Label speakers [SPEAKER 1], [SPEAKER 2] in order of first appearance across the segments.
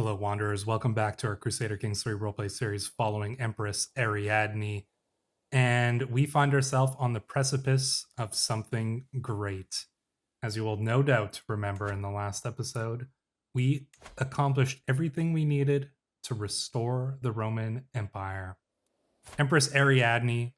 [SPEAKER 1] Hello, Wanderers. Welcome back to our Crusader Kings 3 roleplay series following Empress Ariadne. And we find ourselves on the precipice of something great. As you will no doubt remember in the last episode, we accomplished everything we needed to restore the Roman Empire. Empress Ariadne,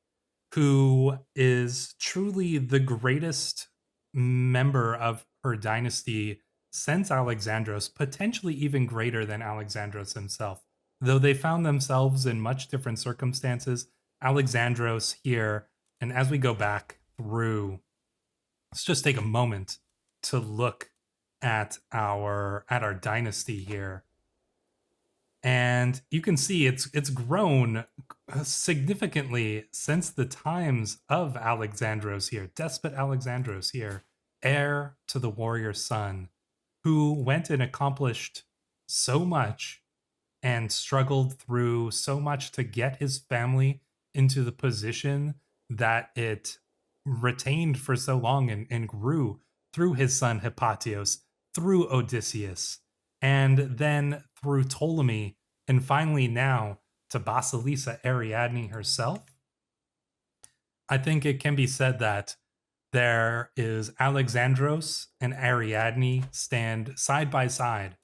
[SPEAKER 1] who is truly the greatest member of her dynasty since Alexandros, potentially even greater than Alexandros himself. Though they found themselves in much different circumstances, Alexandros here, and as we go back through, let's just take a moment to look at our dynasty here. And you can see it's grown significantly since the times of Alexandros here, Despot Alexandros here, heir to the warrior son, who went and accomplished so much and struggled through so much to get his family into the position that it retained for so long and grew through his son Hippotios, through Odysseus, and then through Ptolemy, and finally now to Basilisa Ariadne herself. I think it can be said that there is Alexandros and Ariadne stand side by side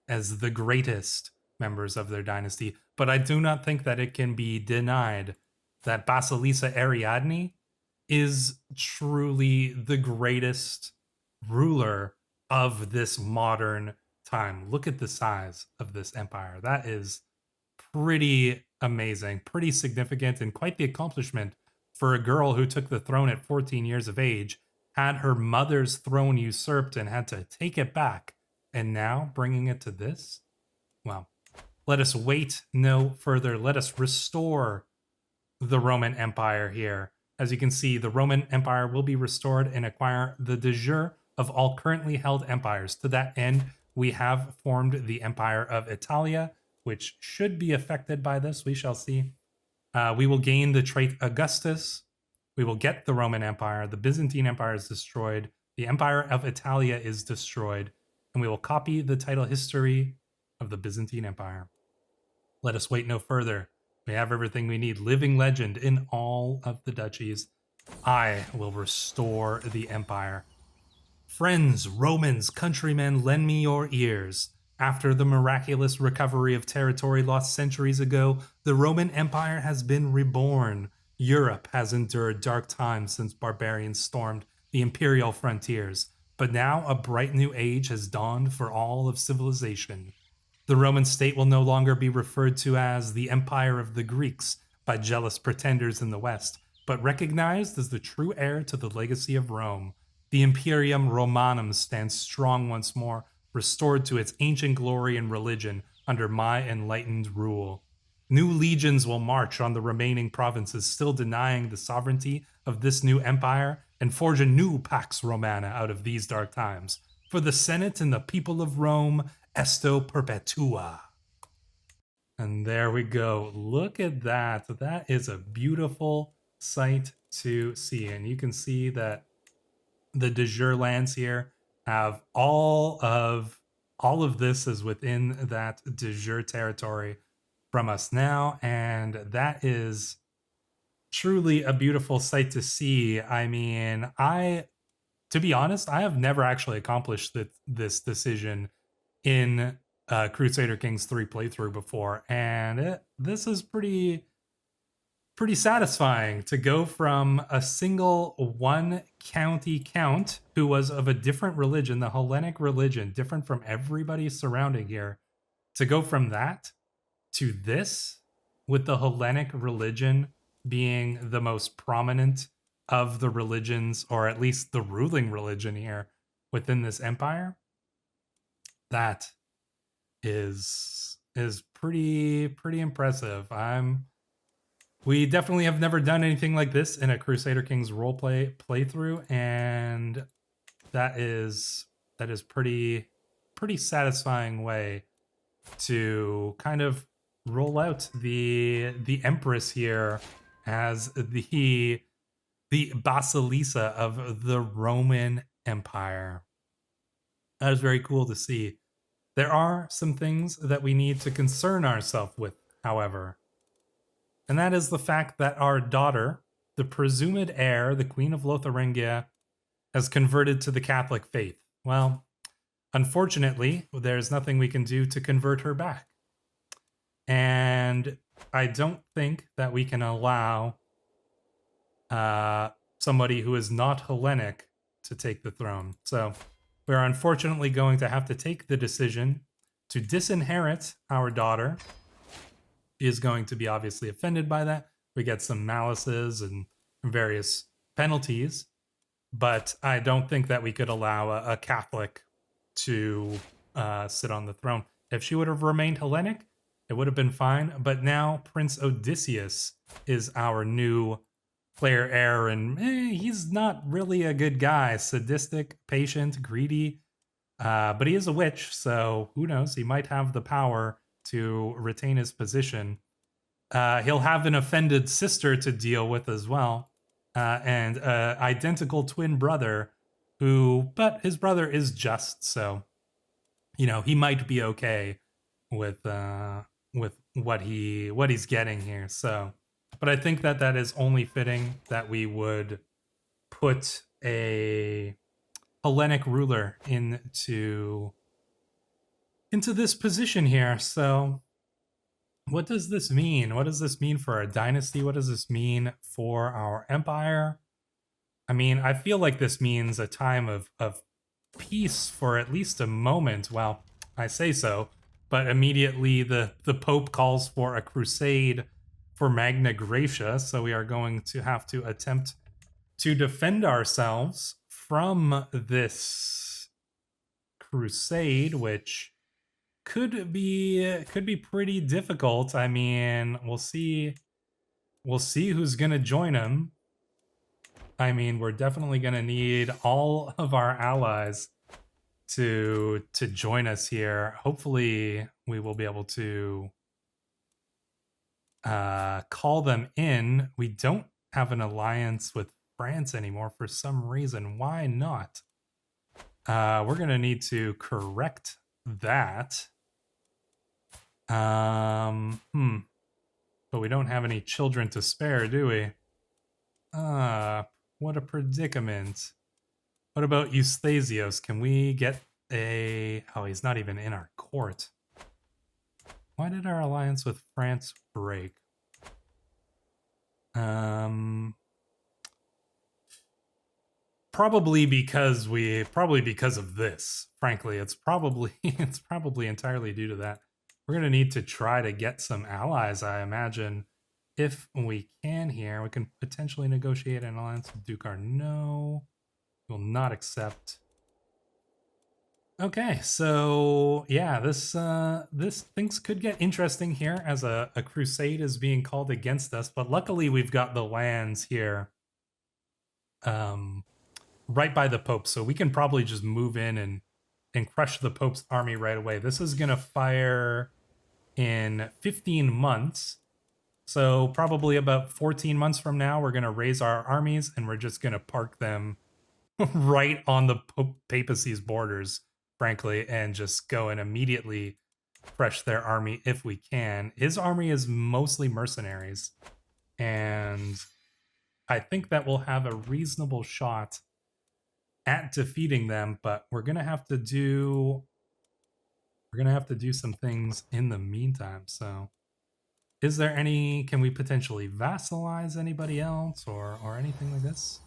[SPEAKER 1] as the greatest members of their dynasty, but I do not think that it can be denied that Basilisa Ariadne is truly the greatest ruler of this modern time. Look at the size of this empire. That is pretty amazing, pretty significant, and quite the accomplishment for a girl who took the throne at 14 years of age, had her mother's throne usurped and had to take it back, and now bringing it to this? Well, let us wait no further. Let us restore the Roman Empire here. As you can see, the Roman Empire will be restored and acquire the de jure of all currently held empires. To that end, we have formed the Empire of Italia, which should be affected by this. We shall see. We will gain the trait Augustus. We will get the Roman Empire. The Byzantine Empire is destroyed. The Empire of Italia is destroyed. And we will copy the title history of the Byzantine Empire. Let us wait no further. We have everything we need. Living legend in all of the duchies. I will restore the empire. Friends, Romans, countrymen, lend me your ears. After the miraculous recovery of territory lost centuries ago, the Roman Empire has been reborn. Europe has endured dark times since barbarians stormed the imperial frontiers, but now a bright new age has dawned for all of civilization. The Roman state will no longer be referred to as the Empire of the Greeks by jealous pretenders in the West, but recognized as the true heir to the legacy of Rome. The Imperium Romanum stands strong once more, restored to its ancient glory and religion under my enlightened rule. New legions will march on the remaining provinces, still denying the sovereignty of this new empire, and forge a new Pax Romana out of these dark times. For the Senate and the people of Rome, Esto Perpetua. And there we go. Look at that. That is a beautiful sight to see. And you can see that the de jure lands here have all of this is within that de jure territory from us now, and that is truly a beautiful sight to see. I mean, to be honest, I have never actually accomplished this decision in Crusader Kings 3 playthrough before, and this is pretty satisfying to go from a single one county count who was of a different religion, the Hellenic religion, different from everybody surrounding here, to go from that to this, with the Hellenic religion being the most prominent of the religions, or at least the ruling religion here within this empire. That is pretty impressive. We definitely have never done anything like this in a Crusader Kings roleplay playthrough, and that is pretty satisfying way to kind of roll out the Empress here as the Basilisa of the Roman Empire. That is very cool to see. There are some things that we need to concern ourselves with, however. And that is the fact that our daughter, the presumed heir, the Queen of Lotharingia, has converted to the Catholic faith. Well, unfortunately, there's nothing we can do to convert her back. And I don't think that we can allow somebody who is not Hellenic to take the throne. So we're unfortunately going to have to take the decision to disinherit our daughter. She is going to be obviously offended by that. We get some malices and various penalties, but I don't think that we could allow a Catholic to sit on the throne. If she would have remained Hellenic, it would have been fine. But now Prince Odysseus is our new player heir, and he's not really a good guy. Sadistic, patient, greedy, but he is a witch, so who knows? He might have the power to retain his position. He'll have an offended sister to deal with as well, and identical twin brother but his brother is just, so he might be okay with what he's getting here. So, but I think that is only fitting that we would put a Hellenic ruler into this position here. So what does this mean? What does this mean for our dynasty? What does this mean for our empire? I mean, I feel like this means a time of peace for at least a moment. Well, I say so, but immediately the Pope calls for a crusade for Magna Graecia, so we are going to have to attempt to defend ourselves from this crusade, which could be pretty difficult. I mean, we'll see who's gonna join him. I mean, we're definitely gonna need all of our allies to join us here. Hopefully, we will be able to call them in. We don't have an alliance with France anymore for some reason. Why not? We're gonna need to correct that. But we don't have any children to spare, do we? What a predicament. What about Eustachios? Can we get a... Oh, he's not even in our court. Why did our alliance with France break? Probably because of this. Frankly, it's probably entirely due to that. We're gonna need to try to get some allies, I imagine, if we can here. We can potentially negotiate an alliance with Duke Arnaud. Will not accept. Okay, so yeah, this things could get interesting here as a crusade is being called against us, but luckily we've got the lands here right by the Pope, so we can probably just move in and crush the Pope's army right away. This is gonna fire in 15 months, so probably about 14 months from now we're gonna raise our armies and we're just gonna park them right on the papacy's borders, frankly, and just go and immediately crush their army if we can. His army is mostly mercenaries, and I think that we'll have a reasonable shot at defeating them, but we're gonna have to do some things in the meantime. So is there can we potentially vassalize anybody else or anything like this?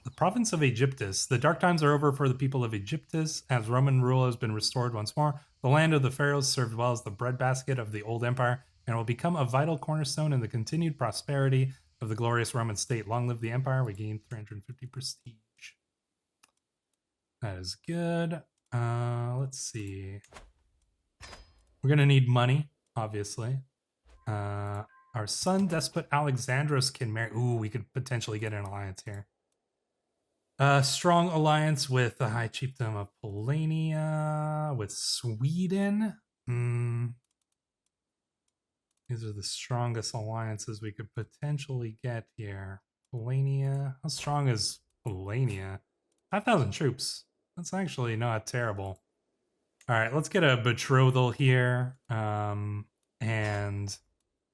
[SPEAKER 1] The province of Aegyptus. The dark times are over for the people of Aegyptus, as Roman rule has been restored once more. The land of the pharaohs served well as the breadbasket of the old empire, and will become a vital cornerstone in the continued prosperity of the glorious Roman state. Long live the empire. We gained 350 prestige. That is good. Let's see. We're going to need money, obviously. Our son, Despot Alexandros, can marry... Ooh, we could potentially get an alliance here. Strong alliance with the High Chiefdom of Polania, with Sweden. These are the strongest alliances we could potentially get here. Polania. How strong is Polania? 5,000 troops. That's actually not terrible. All right, let's get a betrothal here, and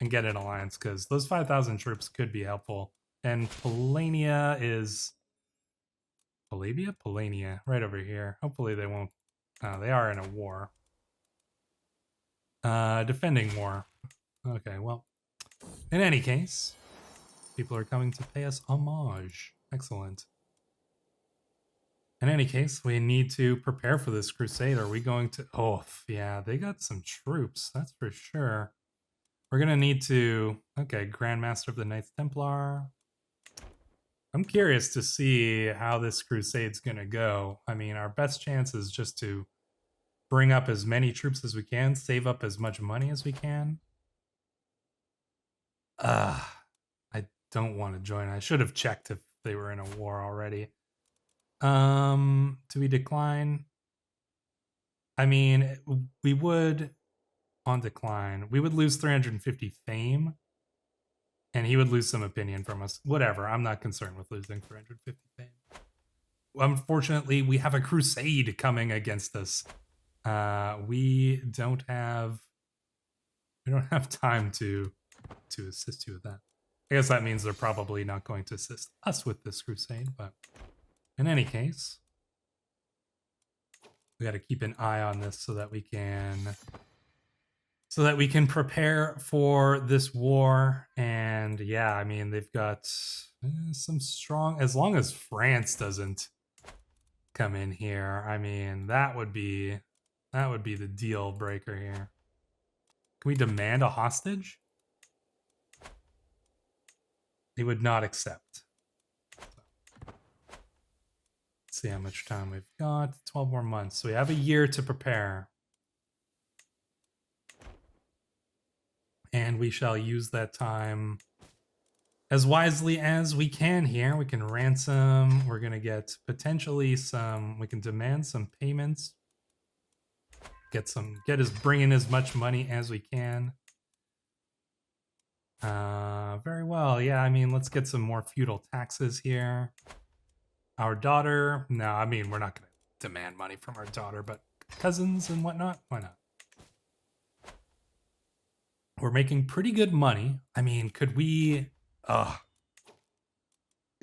[SPEAKER 1] get an alliance, because those 5,000 troops could be helpful. And Polania is Polania, right over here. Hopefully they won't. They are in a war. Defending war. Okay, well, in any case, people are coming to pay us homage. Excellent. In any case, we need to prepare for this crusade. Are we going to... Oh, yeah, they got some troops. That's for sure. We're going to need to... Okay, Grandmaster of the Knights Templar. I'm curious to see how this crusade's going to go. I mean, our best chance is just to bring up as many troops as we can, save up as much money as we can. I don't want to join. I should have checked if they were in a war already. Do we decline? I mean, we would, on decline, we would lose 350 fame, and he would lose some opinion from us. Whatever, I'm not concerned with losing 350 fame. Unfortunately, we have a crusade coming against us. We don't have time to assist you with that. I guess that means they're probably not going to assist us with this crusade, but in any case, we got to keep an eye on this so that we can prepare for this war. And yeah, I mean, they've got some strong, as long as France doesn't come in here, I mean, that would be the deal breaker here. Can we demand a hostage? They would not accept. Let's see how much time we've got. 12 more months. So we have a year to prepare. And we shall use that time as wisely as we can here. We can ransom. We're going to get potentially some... We can demand some payments. Bring in as much money as we can. Very well. Yeah, I mean, let's get some more feudal taxes here. Our daughter, no, I mean, we're not going to demand money from our daughter, but cousins and whatnot, why not? We're making pretty good money. I mean, could we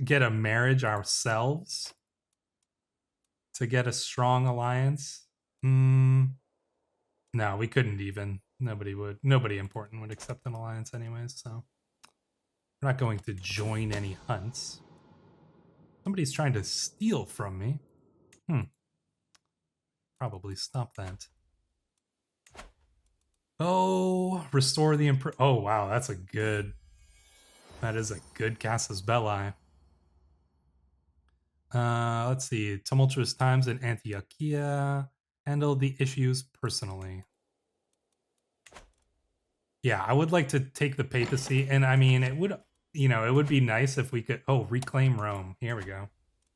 [SPEAKER 1] get a marriage ourselves to get a strong alliance? No, we couldn't even. Nobody important would accept an alliance anyways, so we're not going to join any hunts. Somebody's trying to steal from me. Probably stop that. Oh, restore the oh wow, that is a good casus belli. Let's see. Tumultuous times in Antiochia. Handle the issues personally. Yeah, I would like to take the papacy, and I mean, it would be nice if we could... Oh, reclaim Rome. Here we go.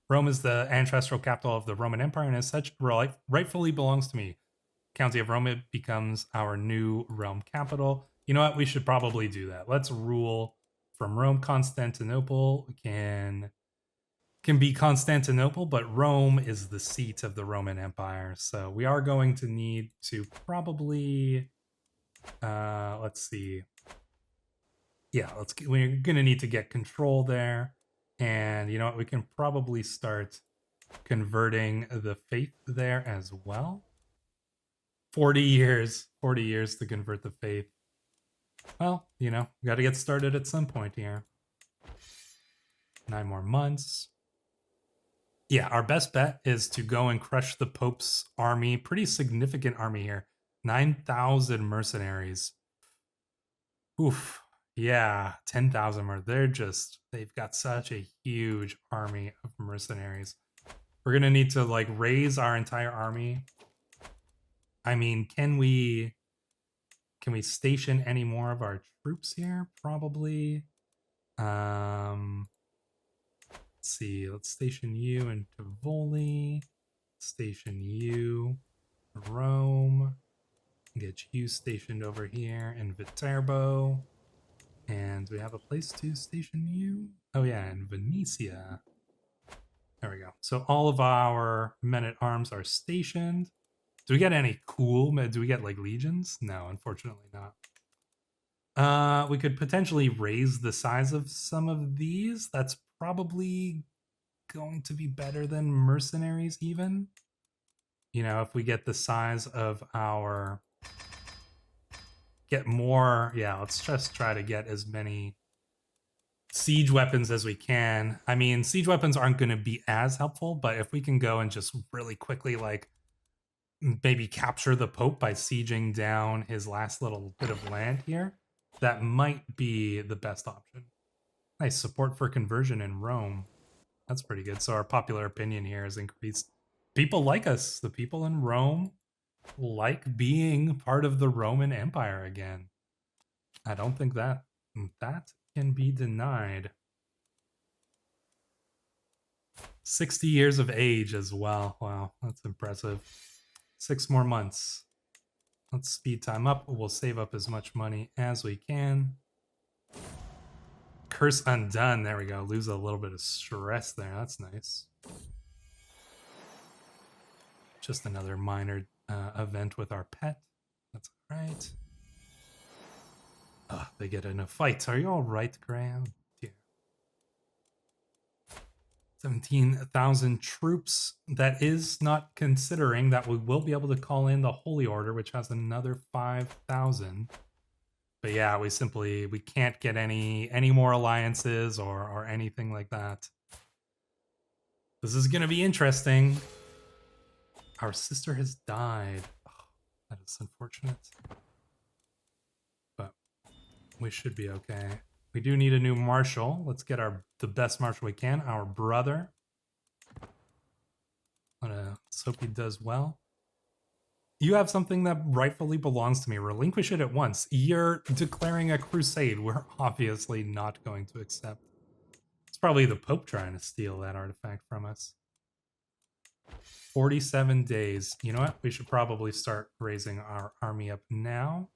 [SPEAKER 1] Rome is the ancestral capital of the Roman Empire, and as such, rightfully belongs to me. County of Rome, it becomes our new realm capital. You know what? We should probably do that. Let's rule from Rome. Constantinople can be Constantinople, but Rome is the seat of the Roman Empire. So we are going to need to probably... let's see. Yeah, we're gonna need to get control there, and you know what? We can probably start converting the faith there as well. 40 years to convert the faith. Well, we got to get started at some point here. 9 more months. Yeah, our best bet is to go and crush the Pope's army. Pretty significant army here. 9,000 mercenaries. Oof. Yeah, 10,000 more. They've got such a huge army of mercenaries. We're going to need to raise our entire army. I mean, can we station any more of our troops here? Probably. Let's see. Let's station you in Tivoli. Station you in Rome. Get you stationed over here in Viterbo. And we have a place to station you. Oh yeah, in Venetia. There we go. So all of our men-at-arms are stationed. Do we get any cool? Do we get like legions? No, unfortunately not. We could potentially raise the size of some of these. That's probably going to be better than mercenaries even. You know, if we get the size of our... Get more... Yeah, let's just try to get as many siege weapons as we can. I mean, siege weapons aren't going to be as helpful, but if we can go and just really quickly, like, maybe capture the Pope by sieging down his last little bit of land here, that might be the best option. Nice support for conversion in Rome. That's pretty good. So our popular opinion here has increased. People like us. The people in Rome like being part of the Roman Empire again. I don't think that can be denied. 60 years of age as well. Wow, that's impressive. 6 more months. Let's speed time up. We'll save up as much money as we can. Curse undone. There we go. Lose a little bit of stress there. That's nice. Just another minor event with our pet. That's all right. Oh, they get in a fight. Are you all right, Graham? Dear. 17,000 troops. That is not considering that we will be able to call in the Holy Order, which has another 5,000. But yeah, we can't get any more alliances or anything like that. This is gonna be interesting. Our sister has died. Oh, that is unfortunate. But we should be okay. We do need a new marshal. Let's get the best marshal we can. Our brother. Let's hope he does well. You have something that rightfully belongs to me. Relinquish it at once. You're declaring a crusade. We're obviously not going to accept. It's probably the Pope trying to steal that artifact from us. 47 days. You know what? We should probably start raising our army up now.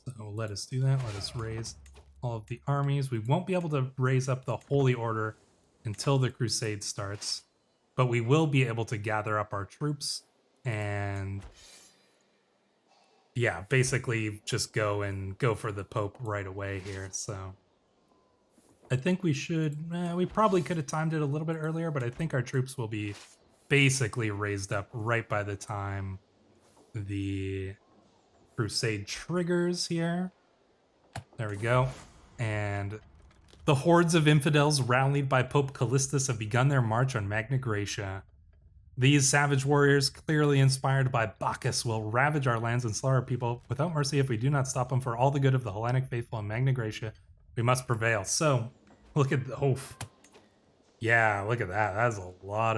[SPEAKER 1] So let us do that. Let us raise all of the armies. We won't be able to raise up the Holy Order until the crusade starts, but we will be able to gather up our troops and yeah, basically just go for the Pope right away here. So I think we should, we probably could have timed it a little bit earlier, but I think our troops will be basically raised up right by the time the crusade triggers here. There we go. And the hordes of infidels rallied by Pope Callistus have begun their march on Magna Graecia. These savage warriors, clearly inspired by Bacchus, will ravage our lands and slaughter people without mercy if we do not stop them. For all the good of the Hellenic faithful and Magna Graecia, we must prevail. So, look at yeah, look at that. That's a lot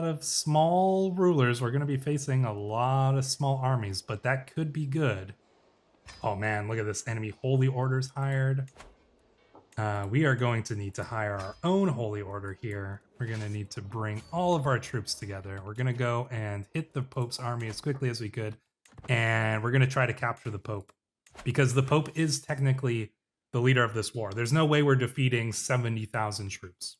[SPEAKER 1] of small rulers. We're going to be facing a lot of small armies, but that could be good. Oh man, look at this. Enemy Holy Orders hired. We are going to need to hire our own Holy Order here. We're going to need to bring all of our troops together. We're going to go and hit the Pope's army as quickly as we could. And we're going to try to capture the Pope. Because the Pope is technically the leader of this war. There's no way we're defeating 70,000 troops.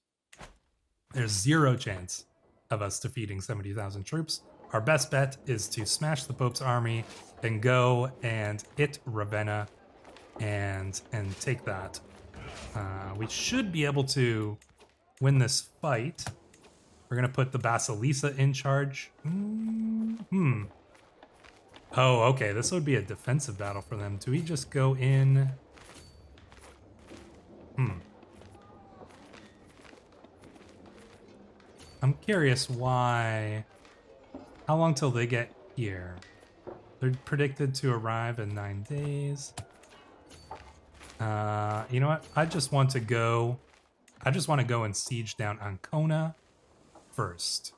[SPEAKER 1] There's zero chance of us defeating 70,000 troops. Our best bet is to smash the Pope's army, then go and hit Ravenna and take that. We should be able to win this fight. We're going to put the Basilisa in charge. Oh, okay. This would be a defensive battle for them. Do we just go in? I'm curious why. How long till they get here? They're predicted to arrive in 9 days. You know what? I just want to go and siege down Ancona first.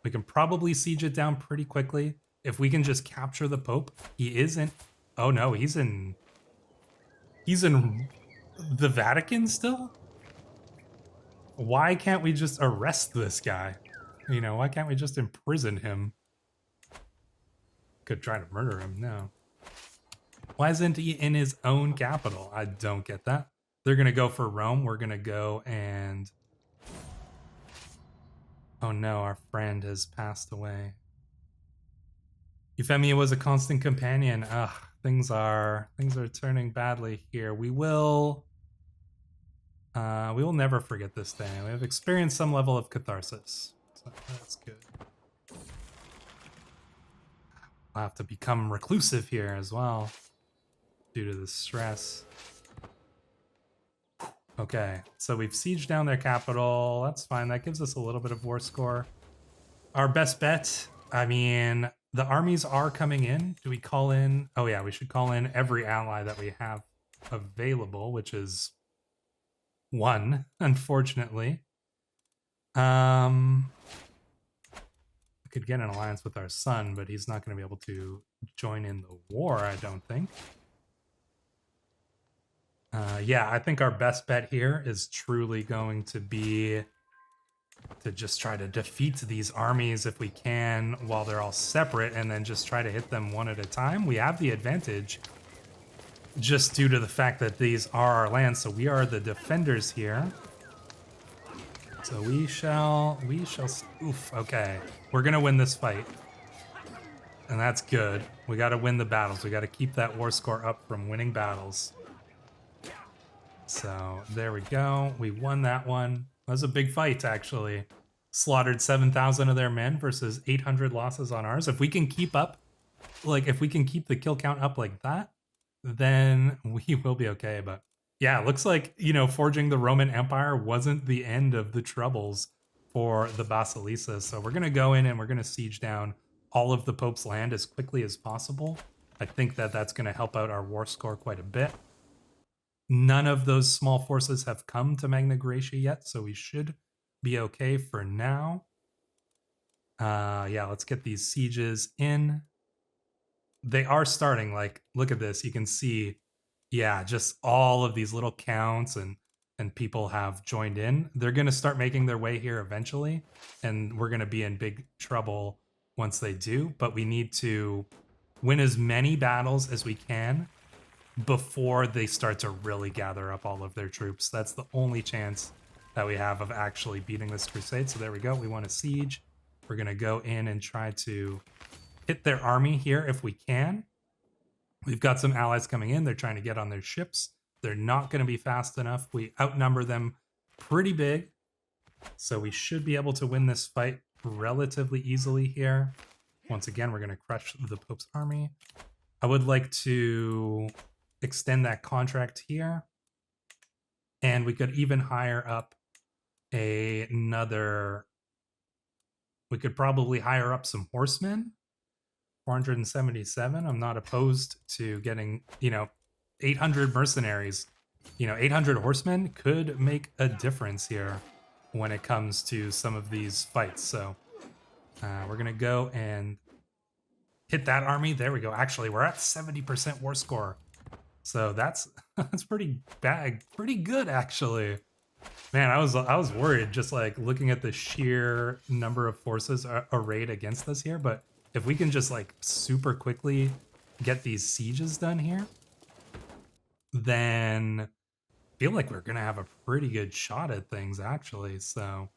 [SPEAKER 1] We can probably siege it down pretty quickly if we can just capture the Pope. He isn't. Oh no, he's in the Vatican still? Why can't we just arrest this guy? You know, why can't we just imprison him? Could try to murder him, no. Why isn't he in his own capital? I don't get that. They're going to go for Rome. We're going to go and Oh no, our friend has passed away. Euphemia was a constant companion. Ugh, things are turning badly here. We will never forget this day. We have experienced some level of catharsis. So that's good. I'll have to become reclusive here as well due to the stress. Okay, so we've sieged down their capital. That's fine. That gives us a little bit of war score. Our best bet, I mean, the armies are coming in. Do we call in? Oh yeah, we should call in every ally that we have available, which is one, unfortunately. We could get an alliance with our son, but he's not going to be able to join in the war, I don't think. Yeah, I think our best bet here is truly going to be to just try to defeat these armies if we can while they're all separate, and then just try to hit them one at a time. We have the advantage just due to the fact that these are our lands, so we are the defenders here. So we shall, oof, okay. We're gonna win this fight. And that's good. We gotta win the battles. We gotta keep that war score up from winning battles. So there we go. We won that one. That was a big fight, actually. Slaughtered 7,000 of their men versus 800 losses on ours. If we can keep up, like, if we can keep the kill count up like that, then we will be okay. But yeah, it looks like, you know, forging the Roman Empire wasn't the end of the troubles for the Basilisas. So we're going to go in and we're going to siege down all of the Pope's land as quickly as possible. I think that that's going to help out our war score quite a bit. None of those small forces have come to Magna Graecia yet, so we should be okay for now. Yeah, let's get these sieges in. They are starting, like, look at this. You can see, yeah, just all of these little counts and people have joined in. They're going to start making their way here eventually, and we're going to be in big trouble once they do. But we need to win as many battles as we can before they start to really gather up all of their troops. That's the only chance that we have of actually beating this crusade. So there we go. We want a siege. We're going to go in and try to hit their army here if we can. We've got some allies coming in. They're trying to get on their ships. They're not going to be fast enough. We outnumber them pretty big. So we should be able to win this fight relatively easily here. Once again, we're going to crush the Pope's army. I would like to extend that contract here. And we could even hire up another... We could probably hire up some horsemen. 477. I'm not opposed to getting, 800 mercenaries. 800 horsemen could make a difference here when it comes to some of these fights. So we're going to go and hit that army. There we go. Actually, we're at 70% war score. So that's pretty bad. Pretty good, actually. Man, I was worried just like looking at the sheer number of forces arrayed against us here, but if we can just like super quickly get these sieges done here, then I feel like we're gonna have a pretty good shot at things, actually. So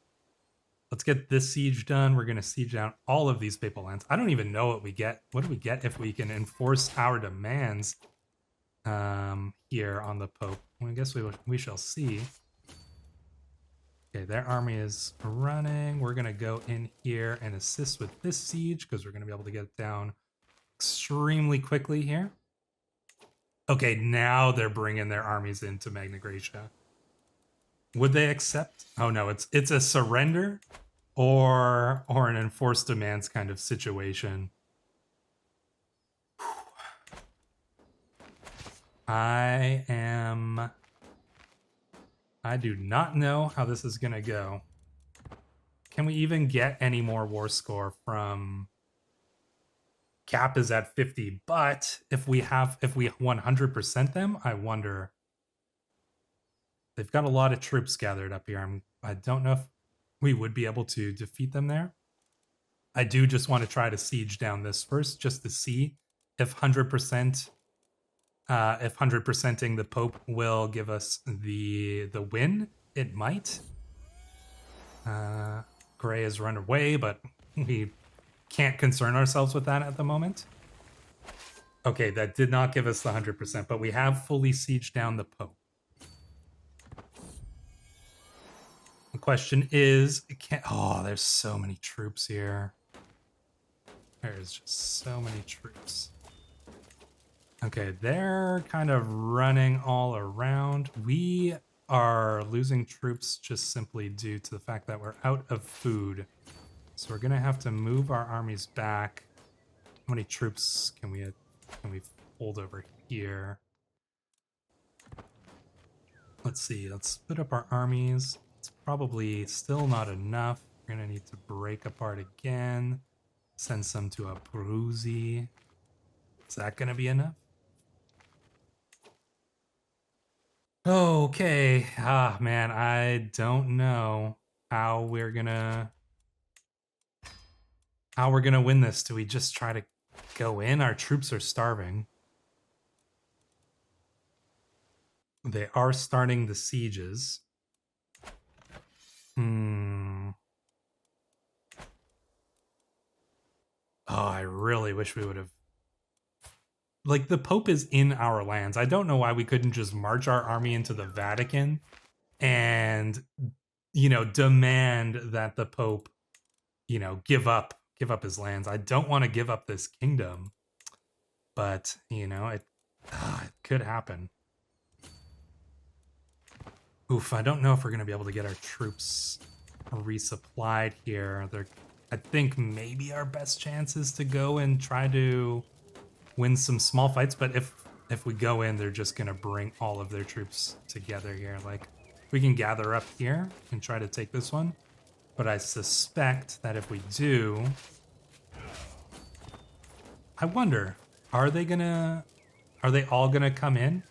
[SPEAKER 1] let's get this siege done. We're gonna siege down all of these papal lands. I don't even know what we get. What do we get if we can enforce our demands here on the Pope? Well, I guess we shall see. Okay, their army is running. We're going to go in here and assist with this siege because we're going to be able to get it down extremely quickly here. Okay, now they're bringing their armies into Magna Graecia. Would they accept? Oh no, it's a surrender or an enforced demands kind of situation. I do not know how this is going to go. Can we even get any more war score from... Cap is at 50, but if we 100% them, I wonder. They've got a lot of troops gathered up here. I don't know if we would be able to defeat them there. I do just want to try to siege down this first, just to see if 100%... if 100%ing the Pope will give us the win. It might. Gray has run away, but we can't concern ourselves with that at the moment. Okay, that did not give us the 100%, but we have fully sieged down the Pope. The question is, oh, there's so many troops here. There's just so many troops. Okay, they're kind of running all around. We are losing troops just simply due to the fact that we're out of food. So we're gonna have to move our armies back. How many troops can we hold over here? Let's see, let's split up our armies. It's probably still not enough. We're gonna need to break apart again. Send some to Abruzzi. Is that gonna be enough? Okay. Ah, man, I don't know how we're gonna win this. Do we just try to go in? Our troops are starving. They are starting the sieges. Oh, I really wish we would have. Like, the Pope is in our lands. I don't know why we couldn't just march our army into the Vatican and, you know, demand that the Pope, you know, give up his lands. I don't want to give up this kingdom, but, you know, it could happen. Oof, I don't know if we're going to be able to get our troops resupplied here. I think maybe our best chance is to go and try to win some small fights, but if we go in, they're just going to bring all of their troops together here. Like, we can gather up here and try to take this one, but I suspect that if we do, I wonder, are they all gonna come in?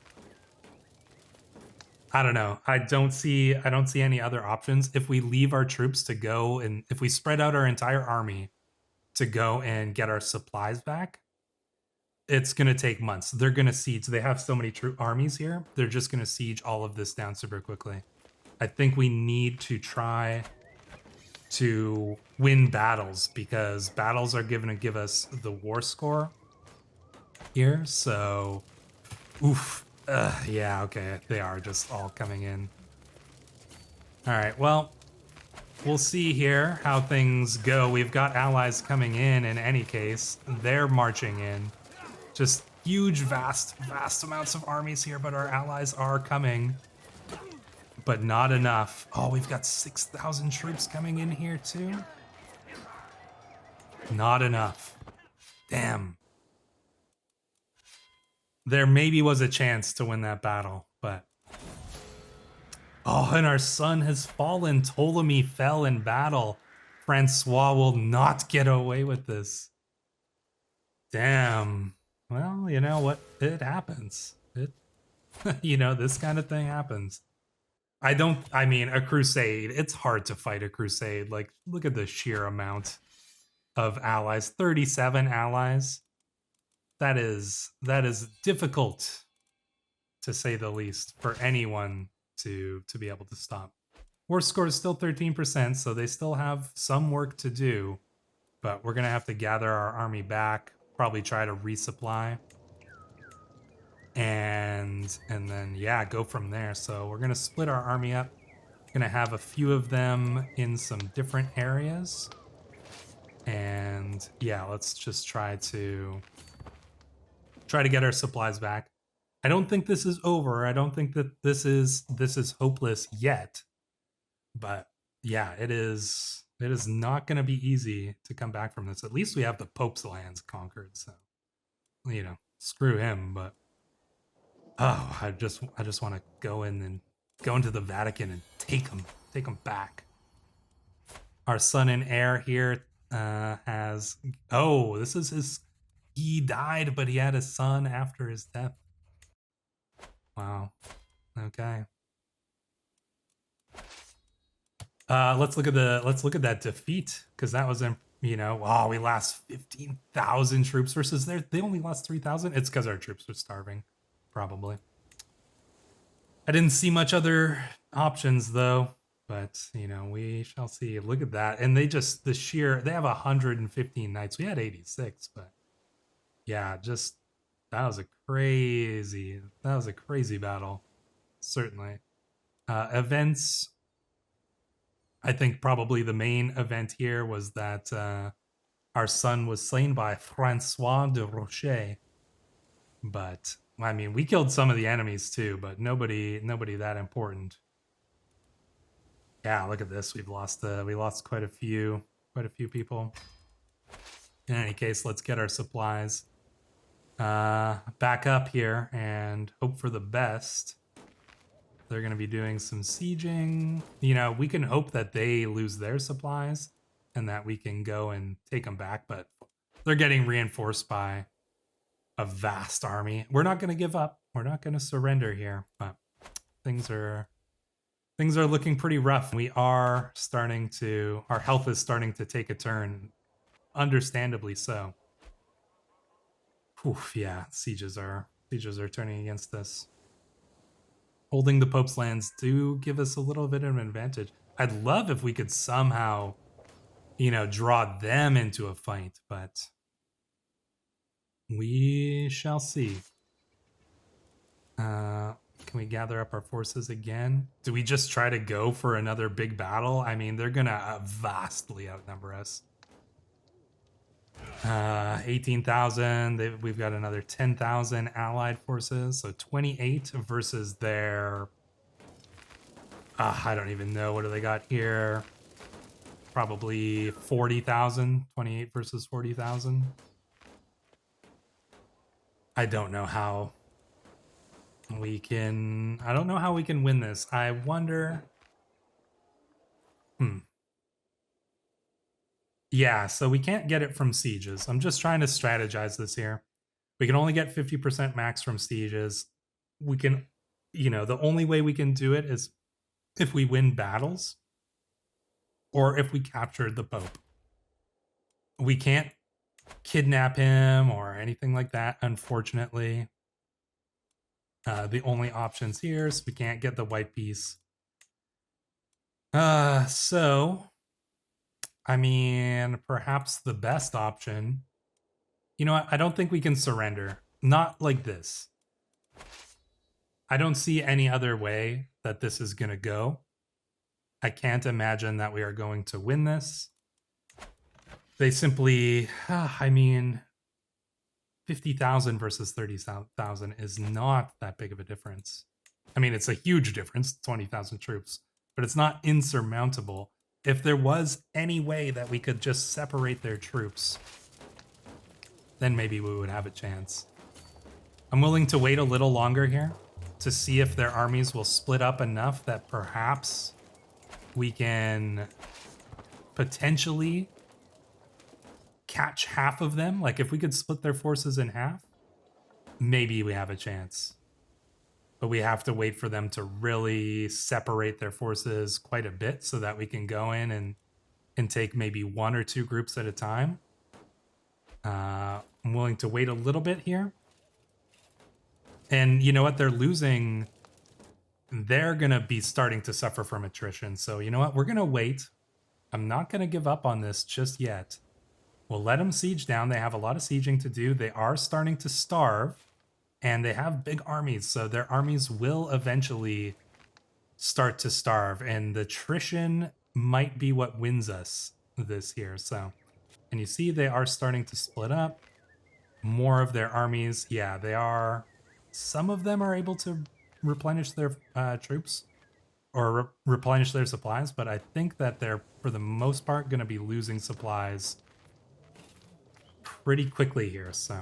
[SPEAKER 1] I don't know. I don't see any other options. If we leave our troops to go, and if we spread out our entire army to go and get our supplies back, it's going to take months. They're going to siege. They have so many armies here. They're just going to siege all of this down super quickly. I think we need to try to win battles, because battles are going to give us the war score here. So, oof. Yeah, okay. They are just all coming in. All right, well, we'll see here how things go. We've got allies coming in any case. They're marching in. Just huge, vast amounts of armies here, but our allies are coming. But not enough. Oh, we've got 6,000 troops coming in here too. Not enough. Damn. There maybe was a chance to win that battle, but... Oh, and our son has fallen. Ptolemy fell in battle. Francois will not get away with this. Damn. Well, you know what? It happens. You know, this kind of thing happens. I mean, a crusade, it's hard to fight a crusade. Like, look at the sheer amount of allies. 37 allies. That is difficult, to say the least, for anyone to be able to stop. War score is still 13%, so they still have some work to do, but we're gonna have to gather our army back, probably try to resupply, and then yeah, go from there. So we're gonna split our army up. Gonna have a few of them in some different areas, and yeah, let's just try to get our supplies back. I don't think this is over. I don't think that this is hopeless yet. But yeah, it is not going to be easy to come back from this. At least we have the Pope's lands conquered, so you know, screw him, but oh, I just want to go in and go into the Vatican and take him back. Our son and heir here has, oh, this is his. He died, but he had a son after his death. Wow. Okay. Let's look at that defeat, because that was, you know, oh, we lost 15,000 troops versus they only lost 3,000. It's because our troops were starving, probably. I didn't see much other options though. But, you know, we shall see. Look at that. And they just, they have 115 knights. We had 86, but yeah, just, that was a crazy battle. Certainly. Events, I think probably the main event here was that our son was slain by Francois de Rocher. But, I mean, we killed some of the enemies too, but nobody that important. Yeah, look at this. We lost quite a few people. In any case, let's get our supplies back up here and hope for the best. They're going to be doing some sieging. You know, we can hope that they lose their supplies and that we can go and take them back, but they're getting reinforced by a vast army. We're not going to give up. We're not going to surrender here, but things are looking pretty rough. We are starting to, our health is starting to take a turn, understandably so. Oof, yeah, sieges are turning against us. Holding the Pope's lands do give us a little bit of an advantage. I'd love if we could somehow, you know, draw them into a fight, but we shall see. Can we gather up our forces again? Do we just try to go for another big battle? I mean, they're gonna vastly outnumber us. 18,000. We've got another 10,000 allied forces, so 28 versus their. I don't even know, what do they got here? Probably 40,000. 28 versus 40,000. I don't know how we can. I don't know how we can win this. I wonder. Yeah, so we can't get it from sieges. I'm just trying to strategize this here. We can only get 50% max from sieges. We can, you know, the only way we can do it is if we win battles or if we captured the Pope. We can't kidnap him or anything like that, unfortunately. The only options here is we can't get the white piece. So, I mean, perhaps the best option. You know what? I don't think we can surrender. Not like this. I don't see any other way that this is going to go. I can't imagine that we are going to win this. They simply, I mean, 50,000 versus 30,000 is not that big of a difference. I mean, it's a huge difference, 20,000 troops, but it's not insurmountable. If there was any way that we could just separate their troops, then maybe we would have a chance. I'm willing to wait a little longer here to see if their armies will split up enough that perhaps we can potentially catch half of them. Like if we could split their forces in half, maybe we have a chance. But we have to wait for them to really separate their forces quite a bit so that we can go in and take maybe one or two groups at a time. I'm willing to wait a little bit here. And you know what? They're losing. They're going to be starting to suffer from attrition. So you know what? We're going to wait. I'm not going to give up on this just yet. We'll let them siege down. They have a lot of sieging to do. They are starting to starve. And they have big armies, so their armies will eventually start to starve. And the attrition might be what wins us this year. So, and you see they are starting to split up. More of their armies, yeah, they are. Some of them are able to replenish their troops or replenish their supplies, but I think that they're, for the most part, going to be losing supplies pretty quickly here. So,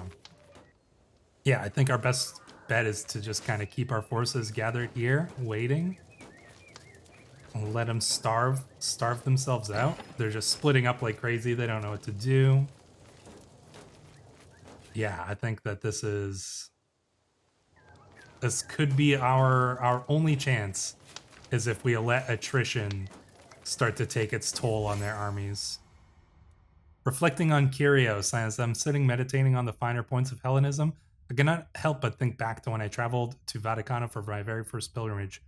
[SPEAKER 1] yeah, I think our best bet is to just kind of keep our forces gathered here, waiting. And let them starve themselves out. They're just splitting up like crazy. They don't know what to do. Yeah, I think that this could be our only chance, is if we let attrition start to take its toll on their armies. Reflecting on Kyrios, as I'm sitting meditating on the finer points of Hellenism, I cannot help but think back to when I traveled to Vaticano for my very first pilgrimage.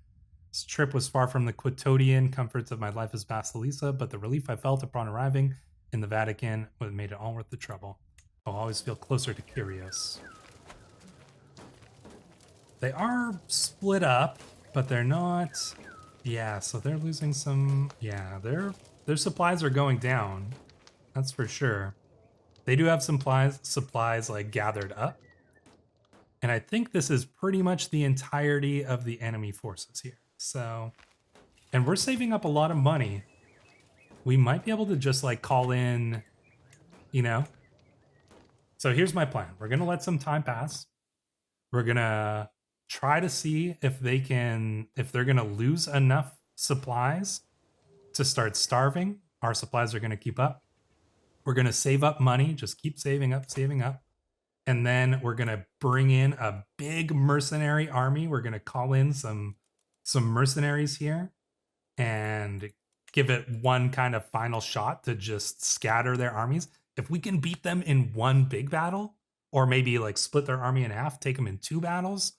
[SPEAKER 1] This trip was far from the quotidian comforts of my life as Basilisa, but the relief I felt upon arriving in the Vatican would have made it all worth the trouble. I'll always feel closer to Kyrios. They are split up, but they're not. Yeah, so they're losing some. Yeah, their supplies are going down. That's for sure. They do have some supplies like gathered up. And I think this is pretty much the entirety of the enemy forces here. So, and we're saving up a lot of money. We might be able to just like call in, you know. So here's my plan. We're going to let some time pass. We're going to try to see if they're going to lose enough supplies to start starving. Our supplies are going to keep up. We're going to save up money, just keep saving up. And then we're going to bring in a big mercenary army. We're going to call in some mercenaries here and give it one kind of final shot to just scatter their armies. If we can beat them in one big battle, or maybe like split their army in half, take them in 2 battles,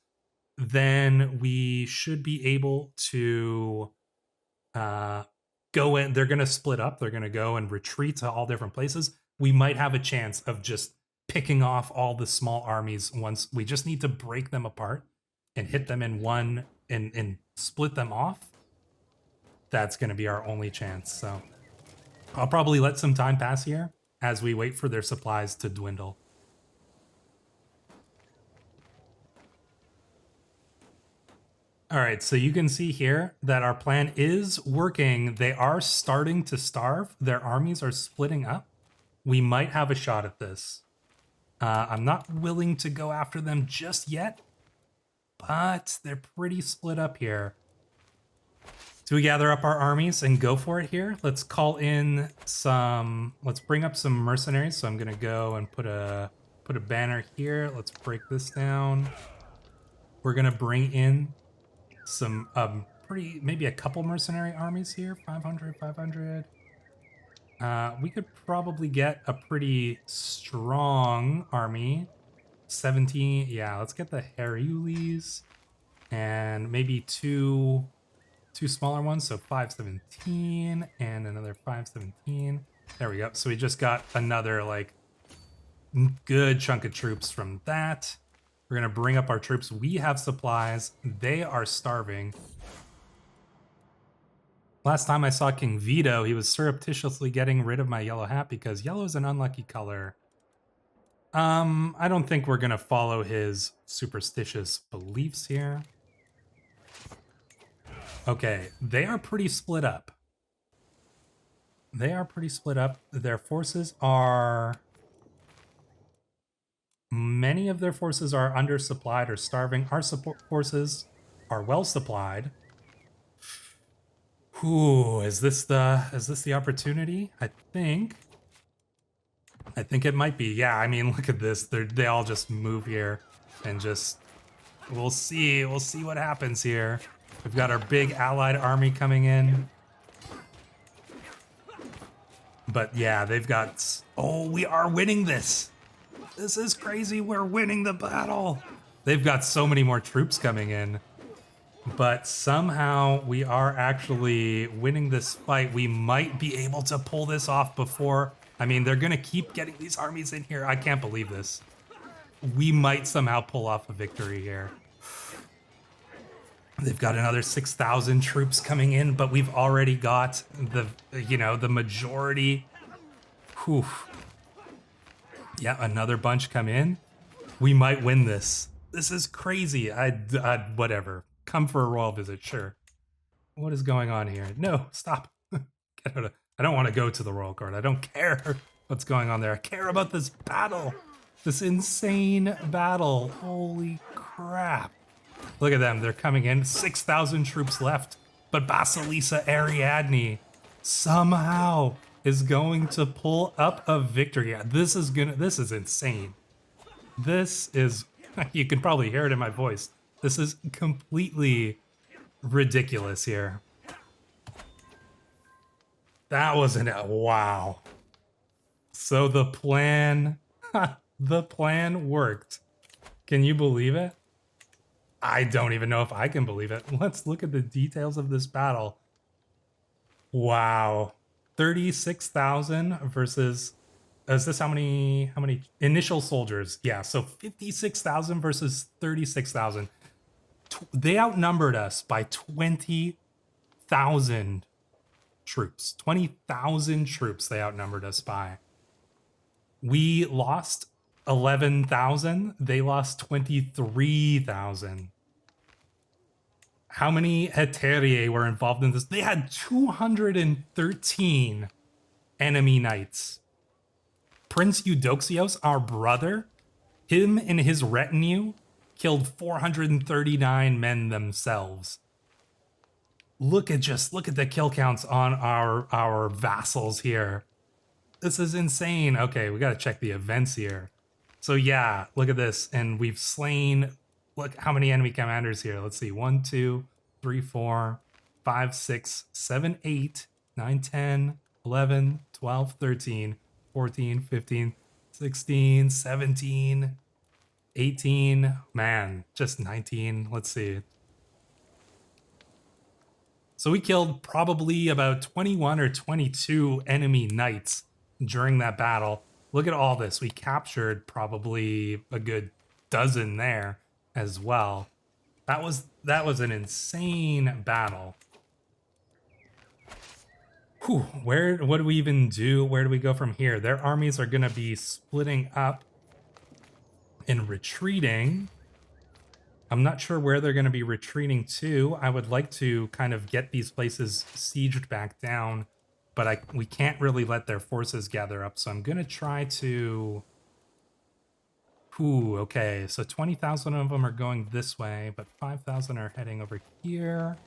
[SPEAKER 1] then we should be able to go in. They're going to split up. They're going to go and retreat to all different places. We might have a chance of just picking off all the small armies once. We just need to break them apart and hit them in one and split them off. That's going to be our only chance. So I'll probably let some time pass here as we wait for their supplies to dwindle. All right, so you can see here that our plan is working. They are starting to starve. Their armies are splitting up. We might have a shot at this. I'm not willing to go after them just yet, but they're pretty split up here. Do we gather up our armies and go for it here? Let's call in some, let's bring up some mercenaries. So I'm gonna go and put a banner here. Let's break this down. We're gonna bring in some maybe a couple mercenary armies here. 500. We could probably get a pretty strong army. 17. Yeah, let's get the Hercules and maybe two smaller ones. So 517 and another 517. There we go. So we just got another like good chunk of troops from that. We're going to bring up our troops. We have supplies. They are starving. Last time I saw King Vito, he was surreptitiously getting rid of my yellow hat because yellow is an unlucky color. I don't think we're going to follow his superstitious beliefs here. Okay, they are pretty split up. Their forces are... Many of their forces are undersupplied or starving. Our support forces are well supplied. Ooh, is this the opportunity? I think it might be. Yeah, I mean, look at this. They all just move here and just we'll see what happens here. We've got our big allied army coming in. But yeah, they've got... Oh, we are winning this. This is crazy. We're winning the battle. They've got so many more troops coming in. But somehow we are actually winning this fight. We might be able to pull this off before... I mean, they're going to keep getting these armies in here. I can't believe this. We might somehow pull off a victory here. They've got another 6,000 troops coming in, but we've already got the majority. Whew. Yeah, another bunch come in. We might win this. This is crazy. Whatever. Come for a royal visit, sure. What is going on here? No, stop. Get out of... I don't want to go to the royal court. I don't care what's going on there. I care about this battle. This insane battle. Holy crap. Look at them. They're coming in. 6,000 troops left. But Basilisa Ariadne somehow is going to pull up a victory. Yeah, this is insane. This is... You can probably hear it in my voice. This is completely ridiculous here. That wasn't a... Wow. So the plan... the plan worked. Can you believe it? I don't even know if I can believe it. Let's look at the details of this battle. Wow. 36,000 versus, is this how many initial soldiers? Yeah, so 56,000 versus 36,000. They outnumbered us by 20,000 troops. 20,000 troops they outnumbered us by. We lost 11,000. They lost 23,000. How many Heterae were involved in this? They had 213 enemy knights. Prince Eudoxios, our brother, him and his retinue killed 439 men themselves. Look at the kill counts on our vassals here. This is insane. Okay, we got to check the events here. So yeah, look at this. And we've slain, look how many enemy commanders here. Let's see. 1, 2, 3, 4, 5, 6, 7, 8, 9, 10, 11, 12, 13, 14, 15, 16, 17, 18. Man, just 19. Let's see. So we killed probably about 21 or 22 enemy knights during that battle. Look at all this. We captured probably a good dozen there as well. That was an insane battle. Whew, what do we even do? Where do we go from here? Their armies are going to be splitting up and retreating. I'm not sure where they're going to be retreating to. I would like to kind of get these places sieged back down, but we can't really let their forces gather up. So I'm going to try to... Ooh, okay. So 20,000 of them are going this way, but 5,000 are heading over here.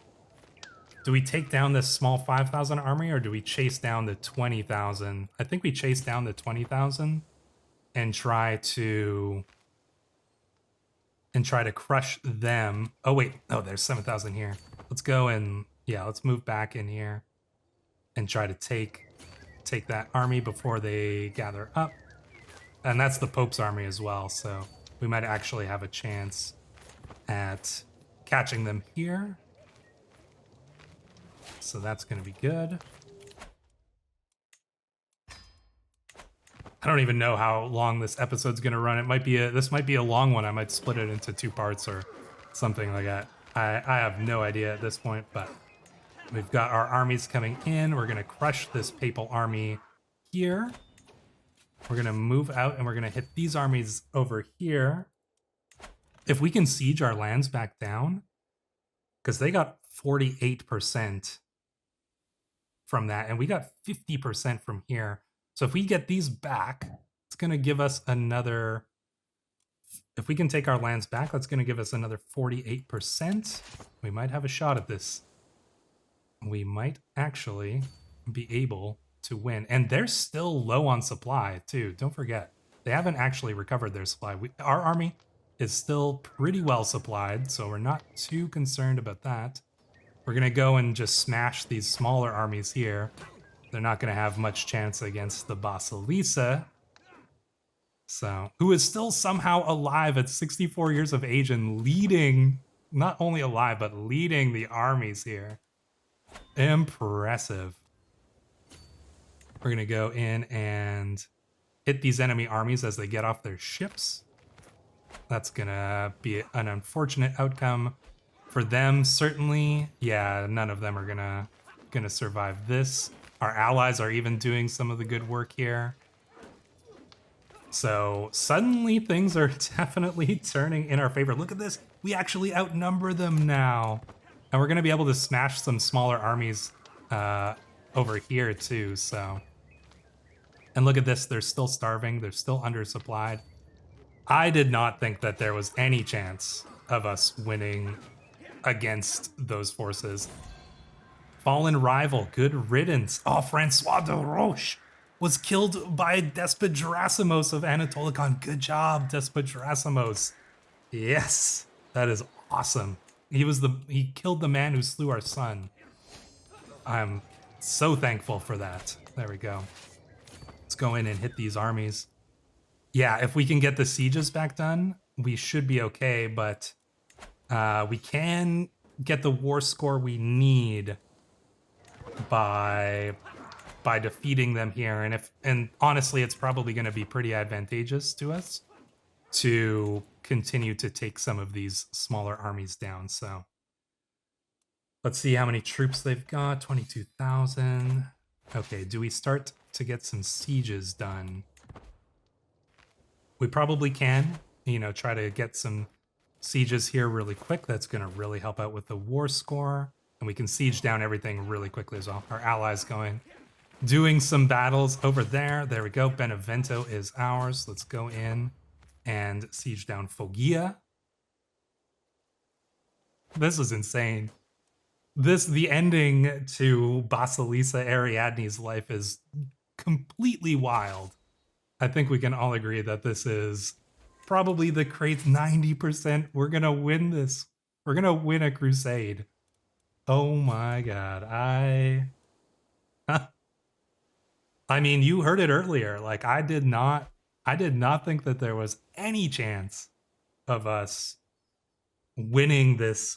[SPEAKER 1] Do we take down this small 5,000 army, or do we chase down the 20,000? I think we chase down the 20,000 and try to crush them. Oh wait, oh, there's 7,000 here. Let's go and, yeah, let's move back in here and try to take that army before they gather up. And that's the Pope's army as well, so we might actually have a chance at catching them here. So that's going to be good. I don't even know how long this episode's going to run. This might be a long one. I might split it into 2 parts or something like that. I have no idea at this point, but we've got our armies coming in. We're going to crush this papal army here. We're going to move out and we're going to hit these armies over here. If we can siege our lands back down, because they got 48% from that, and we got 50% from here. So if we get these back, it's going to give us another... If we can take our lands back, that's going to give us another 48%. We might have a shot at this. We might actually be able to win. And they're still low on supply, too. Don't forget. They haven't actually recovered their supply. Our army is still pretty well supplied, so we're not too concerned about that. We're going to go and just smash these smaller armies here. They're not going to have much chance against the Basilisa. So, who is still somehow alive at 64 years of age and leading, not only alive, but leading the armies here. Impressive. We're going to go in and hit these enemy armies as they get off their ships. That's going to be an unfortunate outcome for them, certainly. Yeah, none of them are gonna survive this. Our allies are even doing some of the good work here. So suddenly things are definitely turning in our favor. Look at this. We actually outnumber them now. And we're going to be able to smash some smaller armies over here too, so. And look at this. They're still starving. They're still undersupplied. I did not think that there was any chance of us winning against those forces. Fallen rival. Good riddance. Oh, Francois de Roche was killed by Despot Gerasimos of Anatolikon. Good job, Despot Gerasimos. Yes, that is awesome. He killed the man who slew our son. I'm so thankful for that. There we go. Let's go in and hit these armies. Yeah, if we can get the sieges back done, we should be okay, but We can get the war score we need by defeating them here, and honestly, it's probably going to be pretty advantageous to us to continue to take some of these smaller armies down. So let's see how many troops they've got. 22,000. Okay, do we start to get some sieges done? We probably can, you know, try to get some sieges here really quick. That's going to really help out with the war score. And we can siege down everything really quickly as well. Our allies doing some battles over there. There we go. Benevento is ours. Let's go in and siege down Foggia. This is insane. The ending to Basilisa Ariadne's life is completely wild. I think we can all agree that this is probably the Krate's 90%. We're going to win this. We're going to win a crusade. Oh my god. I mean, you heard it earlier. Like, I did not think that there was any chance of us winning this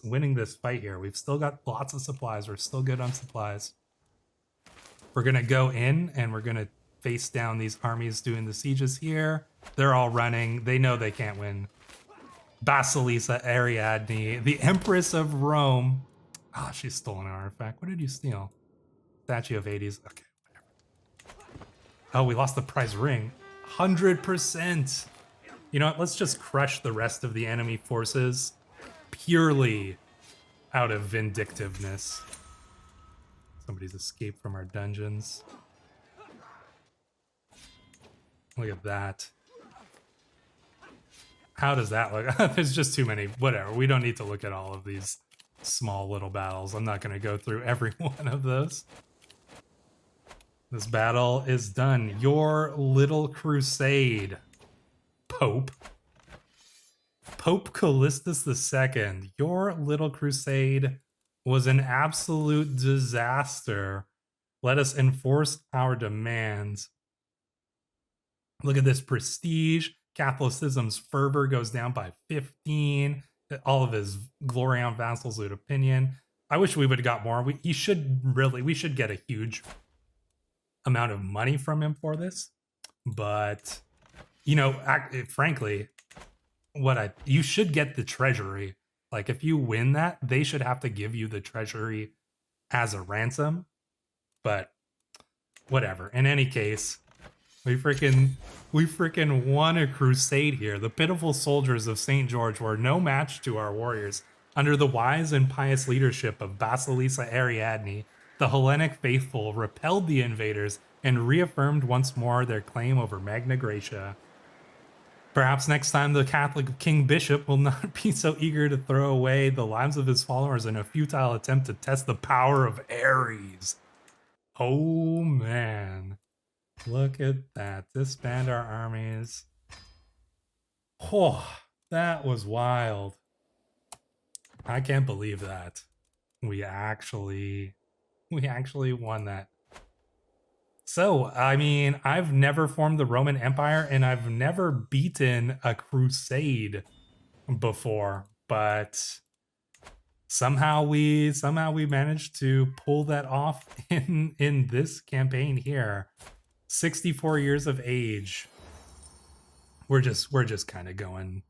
[SPEAKER 1] fight here. We've still got lots of supplies. We're still good on supplies. We're going to go in and we're going to face down these armies doing the sieges here. They're all running. They know they can't win. Basilisa Ariadne, the Empress of Rome. Ah, she's stolen an artifact. What did you steal? Statue of Hades. Okay, whatever. Oh, we lost the prize ring. 100%. You know what? Let's just crush the rest of the enemy forces purely out of vindictiveness. Somebody's escaped from our dungeons. Look at that. How does that look? There's just too many. Whatever. We don't need to look at all of these small little battles. I'm not going to go through every one of those. This battle is done. Your little crusade, Pope. Pope Callistus II. Your little crusade was an absolute disaster. Let us enforce our demands. Look at this prestige. Catholicism's fervor goes down by 15. All of his glory on vassals lose opinion. I wish we would have got more. We should get a huge amount of money from him for this. But, you know, frankly, you should get the treasury. Like, if you win that, they should have to give you the treasury as a ransom. But whatever. In any case, we freaking won a crusade here. The pitiful soldiers of St. George were no match to our warriors. Under the wise and pious leadership of Basilisa Ariadne, the Hellenic faithful repelled the invaders and reaffirmed once more their claim over Magna Graecia. Perhaps next time the Catholic King Bishop will not be so eager to throw away the lives of his followers in a futile attempt to test the power of Ares. Oh man. Look at that. Disband our armies. Oh, that was wild. I can't believe that. We actually won that. So, I mean, I've never formed the Roman Empire and I've never beaten a crusade before, but somehow we managed to pull that off in this campaign here. 64 years of age. We're just kind of going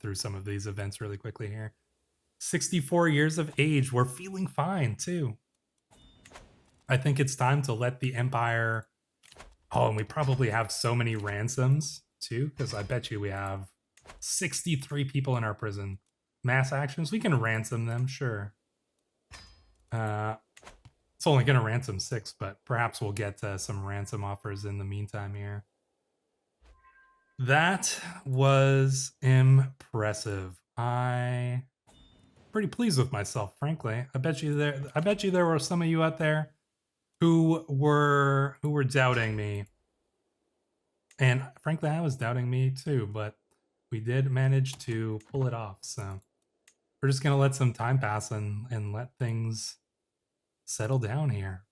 [SPEAKER 1] through some of these events really quickly here. 64 years of age. We're feeling fine too. I think it's time to let the Empire... Oh, and we probably have so many ransoms too, because I bet you we have 63 people in our prison. Mass actions, we can ransom them, sure. It's only going to ransom 6, but perhaps we'll get some ransom offers in the meantime here. That was impressive. I'm pretty pleased with myself, frankly. I bet you there were some of you out there who were doubting me. And frankly, I was doubting me too, but we did manage to pull it off. So we're just going to let some time pass and let things settle down here.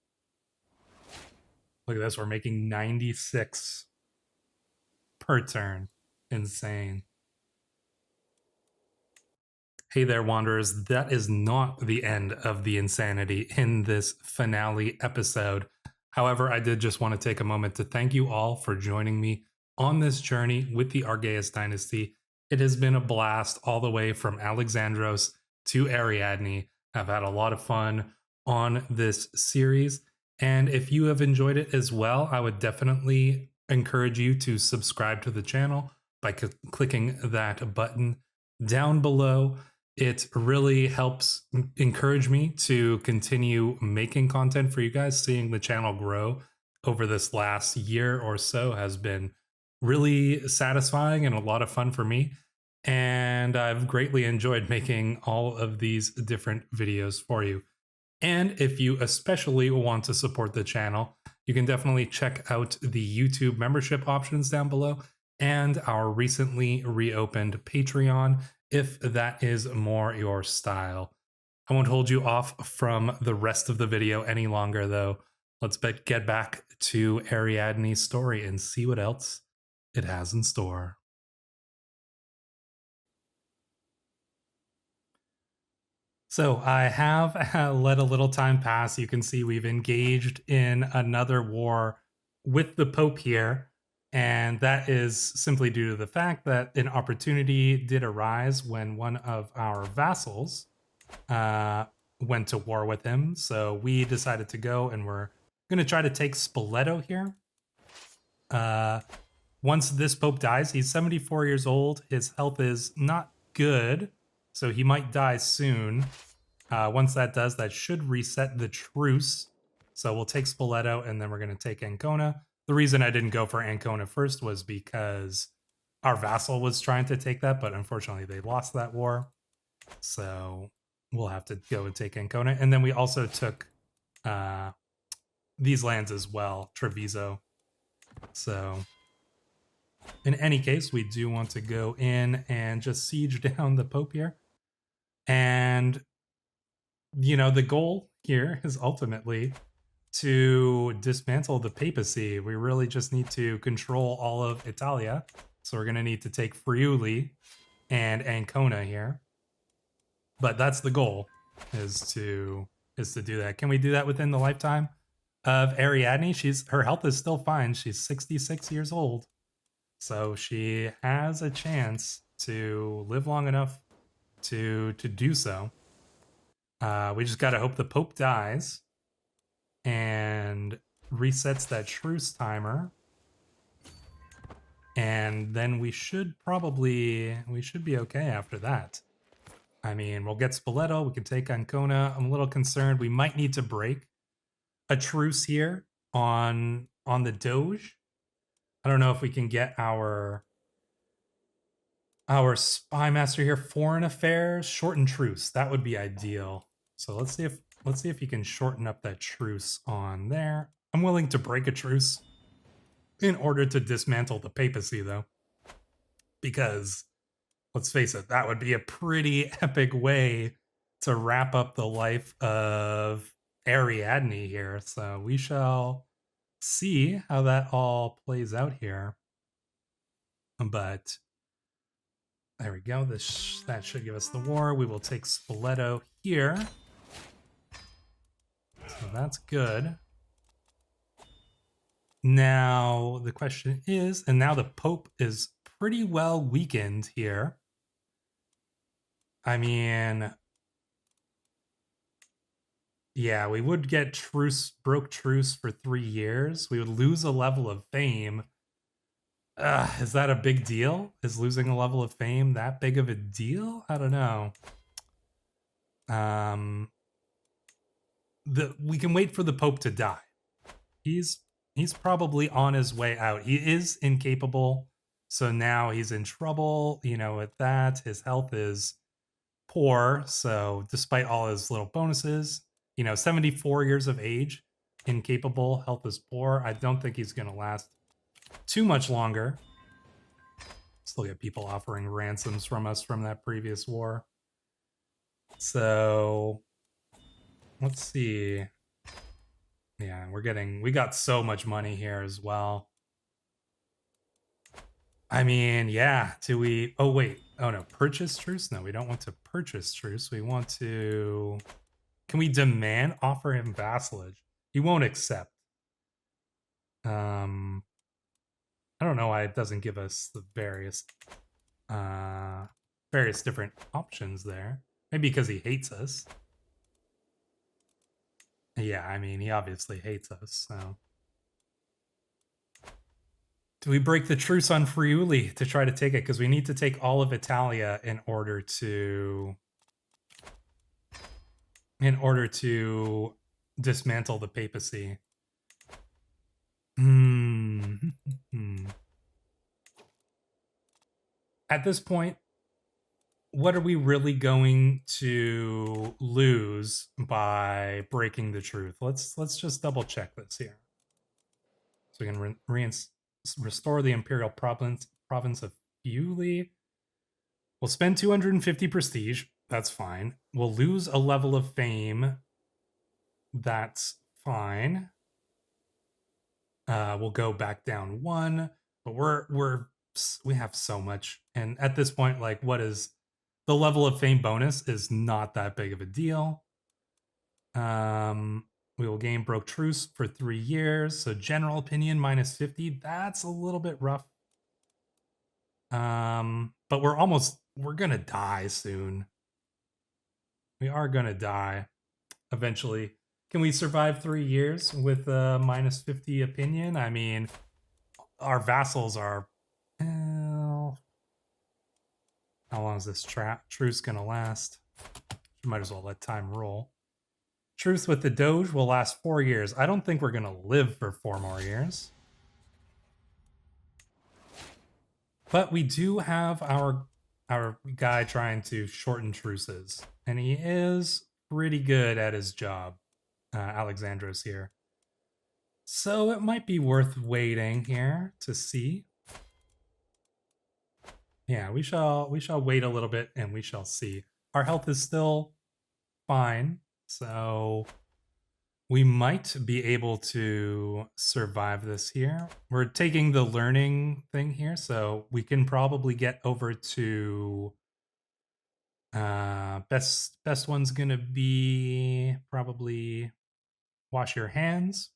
[SPEAKER 1] Look at this. We're making 96 per turn. Insane. Hey there, Wanderers. That is not the end of the insanity in this finale episode. However, I did just want to take a moment to thank you all for joining me on this journey with the Argaeus dynasty. It has been a blast all the way from Alexandros to Ariadne. I've had a lot of fun on this series. And if you have enjoyed it as well, I would definitely encourage you to subscribe to the channel by clicking that button down below. It really helps encourage me to continue making content for you guys. Seeing the channel grow over this last year or so has been really satisfying and a lot of fun for me. And I've greatly enjoyed making all of these different videos for you. And if you especially want to support the channel, you can definitely check out the YouTube membership options down below and our recently reopened Patreon if that is more your style. I won't hold you off from the rest of the video any longer, though. Let's get back to Ariadne's story and see what else it has in store. So I have let a little time pass. You can see we've engaged in another war with the Pope here. And that is simply due to the fact that an opportunity did arise when one of our vassals went to war with him. So we decided to go, and we're going to try to take Spoleto here. Once this Pope dies, he's 74 years old. His health is not good, so he might die soon. Once that does, that should reset the truce. So we'll take Spoleto, and then we're going to take Ancona. The reason I didn't go for Ancona first was because our vassal was trying to take that, but unfortunately they lost that war. So we'll have to go and take Ancona. And then we also took these lands as well, Treviso. So in any case, we do want to go in and just siege down the Pope here. And, you know, the goal here is ultimately to dismantle the papacy. We really just need to control all of Italia. So we're going to need to take Friuli and Ancona here. But that's the goal, is to do that. Can we do that within the lifetime of Ariadne? Her health is still fine. She's 66 years old. So she has a chance to live long enough to do so. We just got to hope the Pope dies and resets that truce timer. And then we should be okay after that. I mean, we'll get Spoleto, we can take Ancona. I'm a little concerned. We might need to break a truce here on the Doge. I don't know if we can get our spy master here. Foreign affairs, shorten truce. That would be ideal. So let's see if he can shorten up that truce on there. I'm willing to break a truce in order to dismantle the papacy, though, because let's face it, that would be a pretty epic way to wrap up the life of Ariadne here. So we shall see how that all plays out here. But there we go. That should give us the war. We will take Spoleto here. So that's good. Now the question is, and now the Pope is pretty well weakened here. I mean, yeah, we would get broke truce for 3 years. We would lose a level of fame. Is that a big deal? Is losing a level of fame that big of a deal? I don't know. We can wait for the Pope to die. He's probably on his way out. He is incapable, so now he's in trouble. You know, with that, his health is poor. So despite all his little bonuses, 74 years of age, incapable, health is poor. I don't think he's going to last too much longer. Still get people offering ransoms from us from that previous war. So let's see. Yeah, we got so much money here as well. I mean, yeah. Do we? Oh wait. Oh no, purchase truce? No, we don't want to purchase truce. We want to. Can we demand offer him vassalage? He won't accept. I don't know why it doesn't give us the various different options there. Maybe because he hates us. Yeah, I mean, he obviously hates us, so. Do we break the truce on Friuli to try to take it? Because we need to take all of Italia in order to dismantle the papacy. At this point, what are we really going to lose by breaking the truce? Let's just double check this here. So we can restore the imperial province of Friuli. We'll spend 250 prestige. That's fine. We'll lose a level of fame. That's fine. We'll go back down 1, but we have so much, and at this point, like, what is the level of fame bonus is not that big of a deal. We will gain broke truce for 3 years, so general opinion minus 50. That's a little bit rough. But we're gonna die soon. We are gonna die eventually. Can we survive 3 years with a minus 50 opinion? I mean, our vassals are. How long is this truce gonna last? Might as well let time roll. Truce with the Doge will last 4 years. I don't think we're gonna live for 4 more years. But we do have our guy trying to shorten truces, and he is pretty good at his job. Alexandros here. So it might be worth waiting here to see. Yeah, we shall wait a little bit and we shall see. Our health is still fine, so we might be able to survive this here. We're taking the learning thing here, so we can probably get over to best one's gonna be probably wash your hands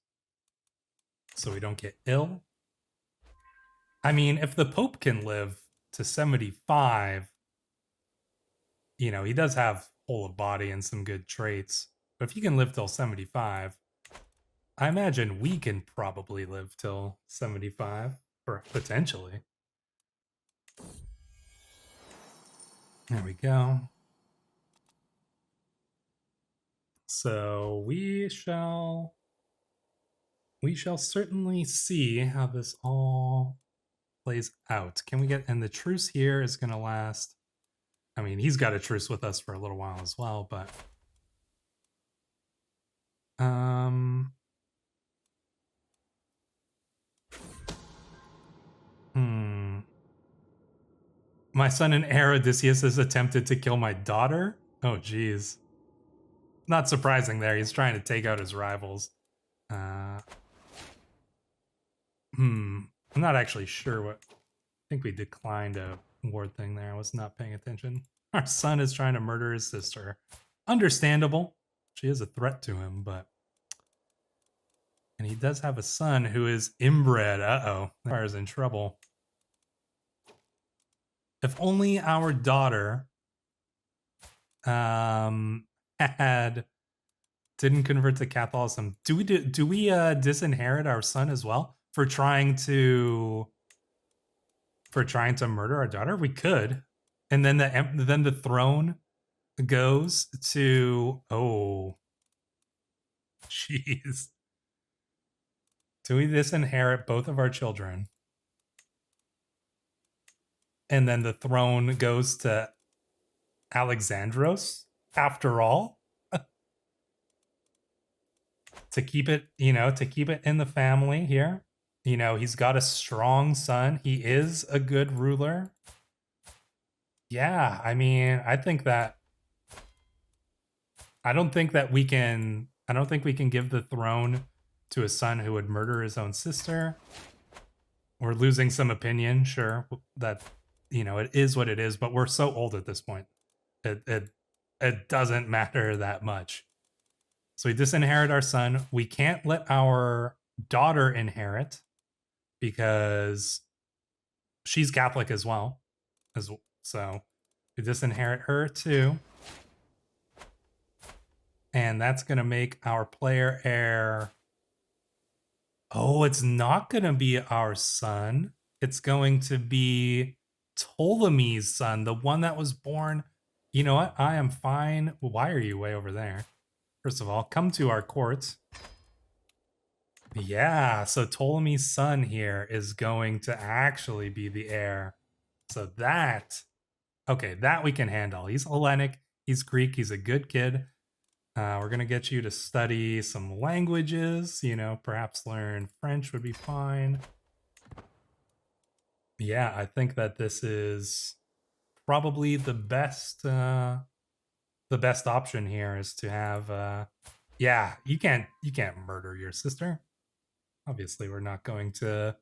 [SPEAKER 1] so we don't get ill. I mean, if the Pope can live to 75, you know, he does have whole of body and some good traits. But if he can live till 75, I imagine we can probably live till 75, or potentially. There we go. So we shall certainly see how this all plays out. Can we get, and the truce here is going to last. I mean, he's got a truce with us for a little while as well, but my son and heir Odysseus has attempted to kill my daughter. Oh, geez. Not surprising there. He's trying to take out his rivals. I'm not actually sure what. I think we declined a ward thing there. I was not paying attention. Our son is trying to murder his sister. Understandable. She is a threat to him, but. And he does have a son who is inbred. Uh-oh. The Empire's in trouble. If only our daughter didn't convert to Catholicism. Do we disinherit our son as well for trying to murder our daughter? We could, and then the throne goes to, oh, jeez. Do we disinherit both of our children? And then the throne goes to Alexandros after all? To keep it, in the family here. You know, he's got a strong son. He is a good ruler. Yeah, I mean, I don't think we can give the throne to a son who would murder his own sister. We're losing some opinion, sure. That, you know, it is what it is, but we're so old at this point. It doesn't matter that much. So we disinherit our son. We can't let our daughter inherit because she's Catholic as well. So we disinherit her too. And that's going to make our player heir. Oh, it's not going to be our son. It's going to be Ptolemy's son, the one that was born. You know what? I am fine. Why are you way over there? First of all, come to our court. Yeah, so Ptolemy's son here is going to actually be the heir. So that, okay, that we can handle. He's Hellenic, he's Greek, he's a good kid. We're going to get you to study some languages, you know, perhaps learn French would be fine. Yeah, I think that this is probably the best option here is to have yeah, you can't murder your sister. Obviously, we're not going to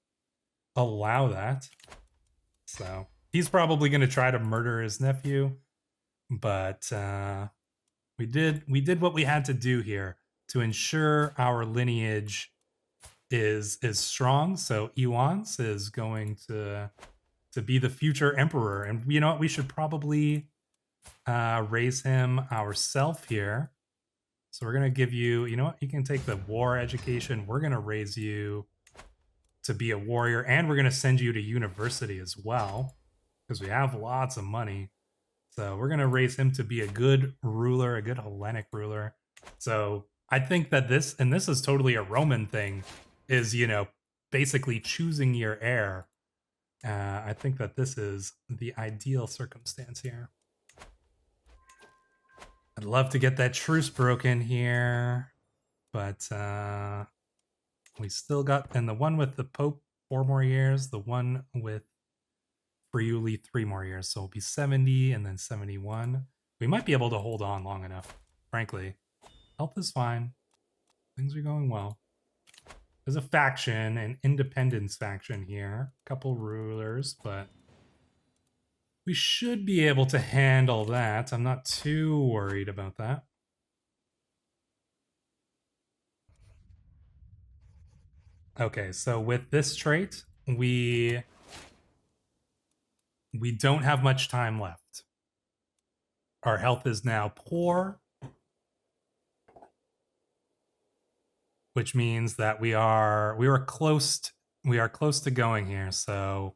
[SPEAKER 1] allow that. So, he's probably going to try to murder his nephew, but we did what we had to do here to ensure our lineage is strong. So Iwans is going to be the future emperor, and you know what? We should probably raise him ourselves here. So we're gonna give you, you know what? You can take the war education. We're gonna raise you to be a warrior, and we're gonna send you to university as well because we have lots of money. So we're gonna raise him to be a good ruler, a good Hellenic ruler. So I think that this, and this is totally a Roman thing, is, you know, basically choosing your heir. I think that this is the ideal circumstance here. I'd love to get that truce broken here, but we still got, and the one with the Pope 4 more years, the one with Friuli 3 more years, so it'll be 70 and then 71. We might be able to hold on long enough, frankly. Health is fine. Things are going well. There's a faction, an independence faction here. A couple rulers, but we should be able to handle that. I'm not too worried about that. Okay, so with this trait, we don't have much time left. Our health is now poor, which means that we are close to going here. So,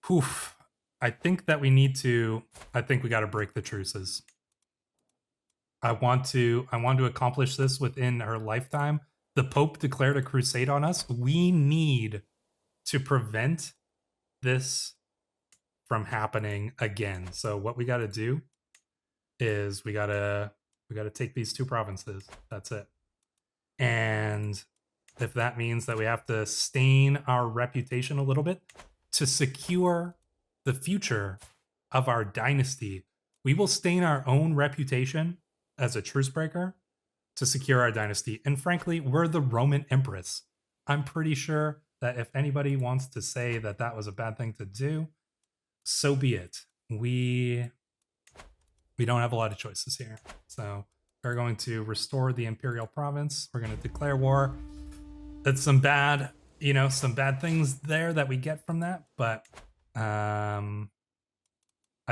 [SPEAKER 1] poof. I think that we need to. I think we got to break the truces. I want to accomplish this within her lifetime. The Pope declared a crusade on us. We need to prevent this from happening again. So what we got to do is we got to take these 2 provinces. That's it. And if that means that we have to stain our reputation a little bit to secure the future of our dynasty, we will stain our own reputation as a truce breaker to secure our dynasty. And frankly, we're the Roman Empress. I'm pretty sure that if anybody wants to say that that was a bad thing to do, so be it. We don't have a lot of choices here. So we're going to restore the imperial province. We're going to declare war. That's some bad, you know, some bad things there that we get from that, but I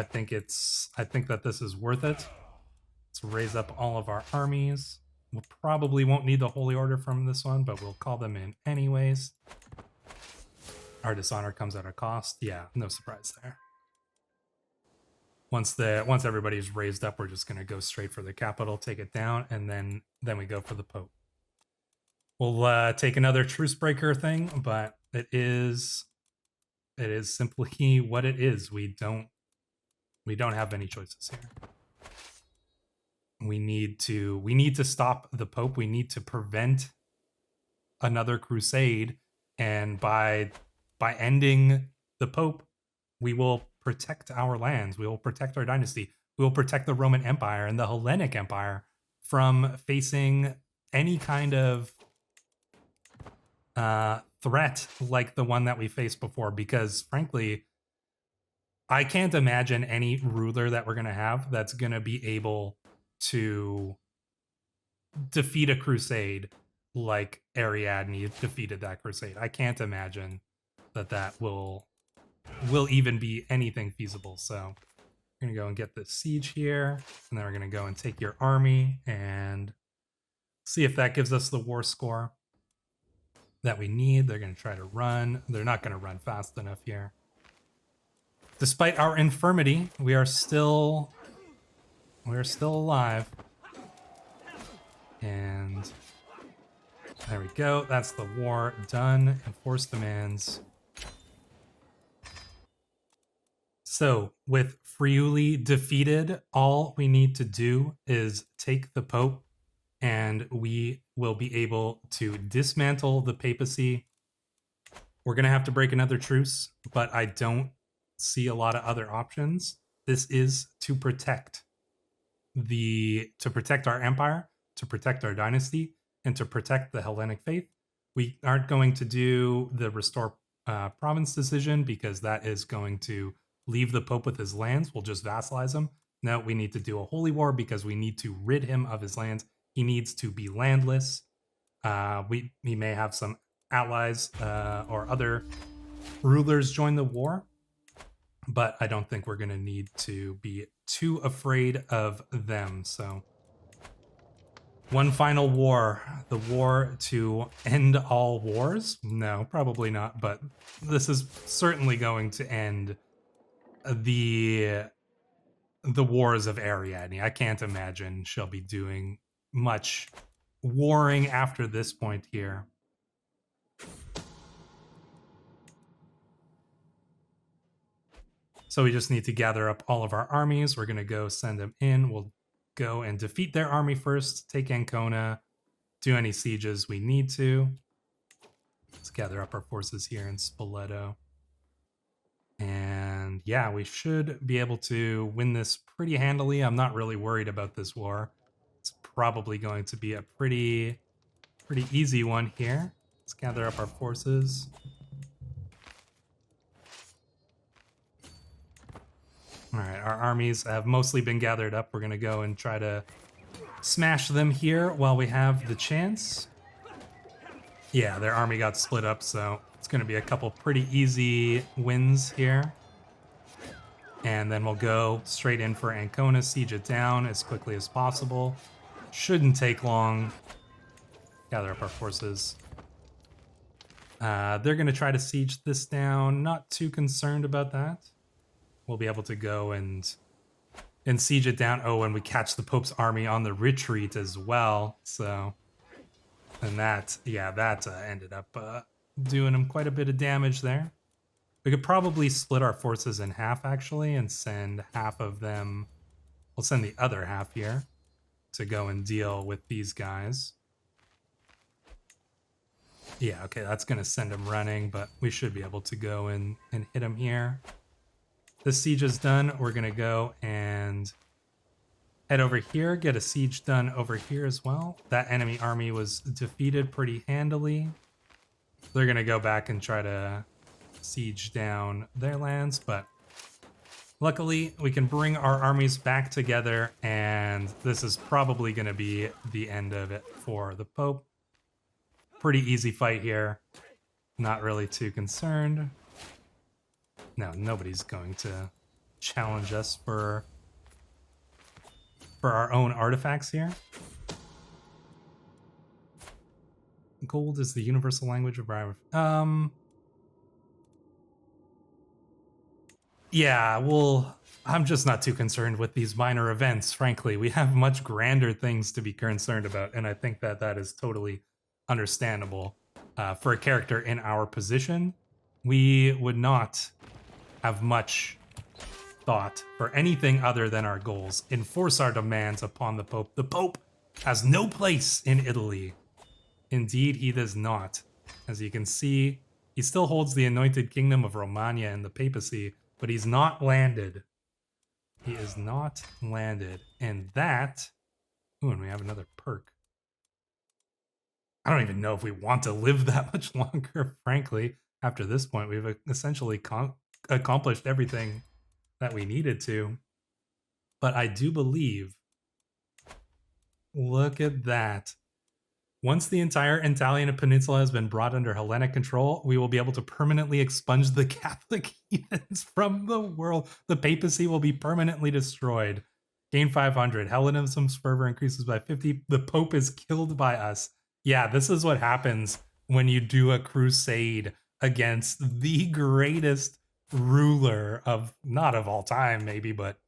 [SPEAKER 1] think that this is worth it. Let's raise up all of our armies. We probably won't need the Holy Order from this one, but we'll call them in anyways. Our dishonor comes at a cost. Yeah, no surprise there. Once everybody's raised up, we're just going to go straight for the capital, take it down, and then we go for the Pope. We'll take another truce breaker thing, but it is simply what it is. We don't have any choices here. We need to stop the Pope. We need to prevent another crusade, and by ending the Pope, we will protect our lands. We will protect our dynasty. We will protect the Roman Empire and the Hellenic Empire from facing any kind of threat like the one that we faced before, because frankly, I can't imagine any ruler that we're going to have that's going to be able to defeat a crusade like Ariadne defeated that crusade. I can't imagine that will even be anything feasible. So we're going to go and get this siege here, and then we're going to go and take your army and see if that gives us the war score that we need. They're going to try to run. They're not going to run fast enough here. Despite our infirmity, we are still alive. And there we go. That's the war done. Enforce demands. So with Friuli defeated, all we need to do is take the Pope, and we will be able to dismantle the papacy. We're going to have to break another truce, but I don't see a lot of other options. This is to protect our empire, to protect our dynasty, and to protect the Hellenic faith. We aren't going to do the restore province decision because that is going to leave the Pope with his lands. We'll just vassalize him. No, we need to do a holy war because we need to rid him of his lands. He needs to be landless. We may have some allies or other rulers join the war, but I don't think we're going to need to be too afraid of them. So one final war, the war to end all wars? No, probably not, but this is certainly going to end the wars of Ariadne. I can't imagine she'll be doing much warring after this point here. So we just need to gather up all of our armies. We're going to go send them in. We'll go and defeat their army first, take Ancona, do any sieges we need to. Let's gather up our forces here in Spoleto. And yeah, we should be able to win this pretty handily. I'm not really worried about this war. It's probably going to be a pretty easy one here. Let's gather up our forces. All right, our armies have mostly been gathered up. We're going to go and try to smash them here while we have the chance. Yeah, their army got split up, so it's going to be a couple pretty easy wins here. And then we'll go straight in for Ancona, siege it down as quickly as possible. Shouldn't take long. Gather up our forces. They're going to try to siege this down. Not too concerned about that. We'll be able to go and siege it down. Oh, and we catch the Pope's army on the retreat as well. So, and that ended up doing him quite a bit of damage there. We could probably split our forces in half, actually, and send half of them. We'll send the other half here to go and deal with these guys. Yeah, okay, that's going to send him running, but we should be able to go and hit him here. This siege is done. We're going to go and head over here, get a siege done over here as well. That enemy army was defeated pretty handily. They're going to go back and try to siege down their lands, but luckily we can bring our armies back together, and this is probably going to be the end of it for the Pope. Pretty easy fight here. Not really too concerned. No, nobody's going to challenge us for our own artifacts here. Gold is the universal language of yeah, well, I'm just not too concerned with these minor events, frankly. We have much grander things to be concerned about, and I think that is totally understandable. For a character in our position, we would not have much thought for anything other than our goals. Enforce our demands upon the Pope. The Pope has no place in Italy. Indeed, he does not. As you can see, he still holds the anointed kingdom of Romagna and the papacy, but he's not landed. He is not landed. And that... Ooh, and we have another perk. I don't even know if we want to live that much longer, frankly. After this point, we've essentially accomplished everything that we needed to. But I do believe, look at that. Once the entire Italian peninsula has been brought under Hellenic control, we will be able to permanently expunge the Catholic heathens from the world. The papacy will be permanently destroyed. Gain 500. Hellenism's fervor increases by 50. The Pope is killed by us. Yeah, this is what happens when you do a crusade against the greatest ruler of, not of all time, maybe, but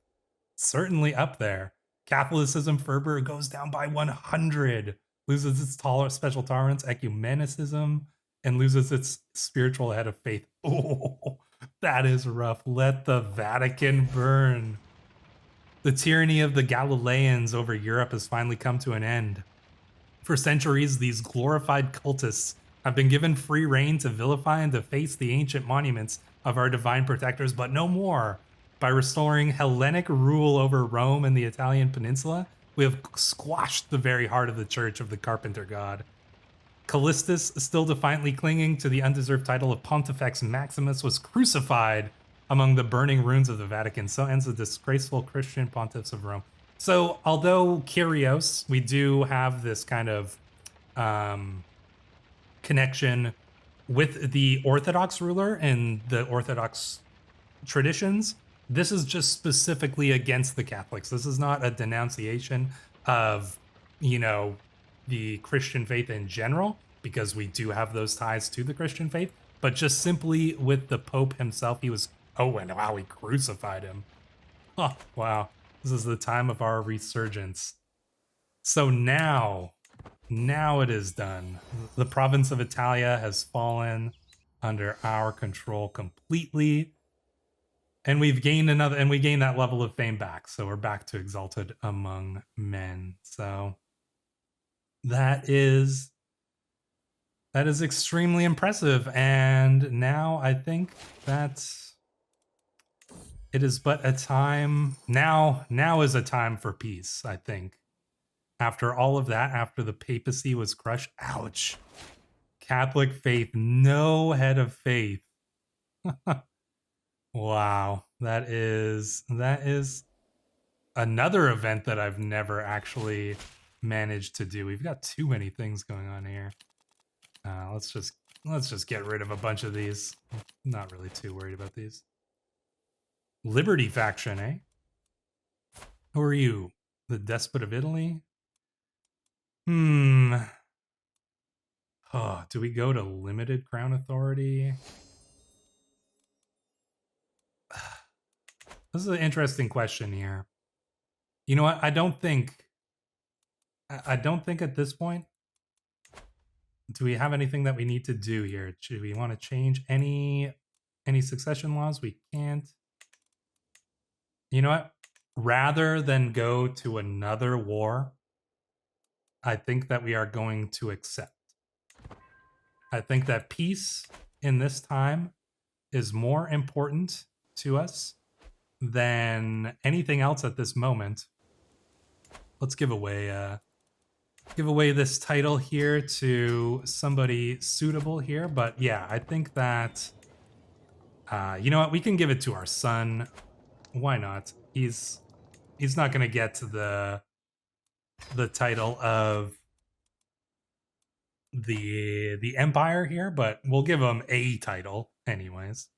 [SPEAKER 1] certainly up there. Catholicism fervor goes down by 100, loses its special tolerance, ecumenicism, and loses its spiritual head of faith. Oh, that is rough. Let the Vatican burn. The tyranny of the Galileans over Europe has finally come to an end. For centuries, these glorified cultists have been given free rein to vilify and deface the ancient monuments of our divine protectors, but no more. By restoring Hellenic rule over Rome and the Italian peninsula, we have squashed the very heart of the Church of the Carpenter God. Callistus, still defiantly clinging to the undeserved title of Pontifex Maximus, was crucified among the burning ruins of the Vatican. So ends the disgraceful Christian pontiffs of Rome. So, although Kyrios, we do have this kind of connection with the Orthodox ruler and the Orthodox traditions, this is just specifically against the Catholics. This is not a denunciation of, you know, the Christian faith in general, because we do have those ties to the Christian faith, but just simply with the Pope himself. He was, oh, and wow, he crucified him. Oh, wow. This is the time of our resurgence. So now it is done. The province of Italia has fallen under our control completely. And we've gained another, and we gained that level of fame back. So we're back to exalted among men. So that is extremely impressive. And now I think that it is but a time, now is a time for peace, I think. After all of that, after the papacy was crushed, ouch. Catholic faith, no head of faith. Wow, that is another event that I've never actually managed to do. We've got too many things going on here. Let's just get rid of a bunch of these. Not really too worried about these. Liberty faction, eh? Who are you? The despot of Italy? Oh, do we go to limited crown authority? This is an interesting question here. You know what? I don't think at this point, do we have anything that we need to do here? Should we want to change any succession laws? We can't. You know what? Rather than go to another war, I think that we are going to accept. I think that peace in this time is more important to us than anything else at this moment. Let's give away this title here to somebody suitable here. But yeah, I think that you know what, we can give it to our son. Why not? He's not gonna get to the title of the empire here, but we'll give him a title anyways.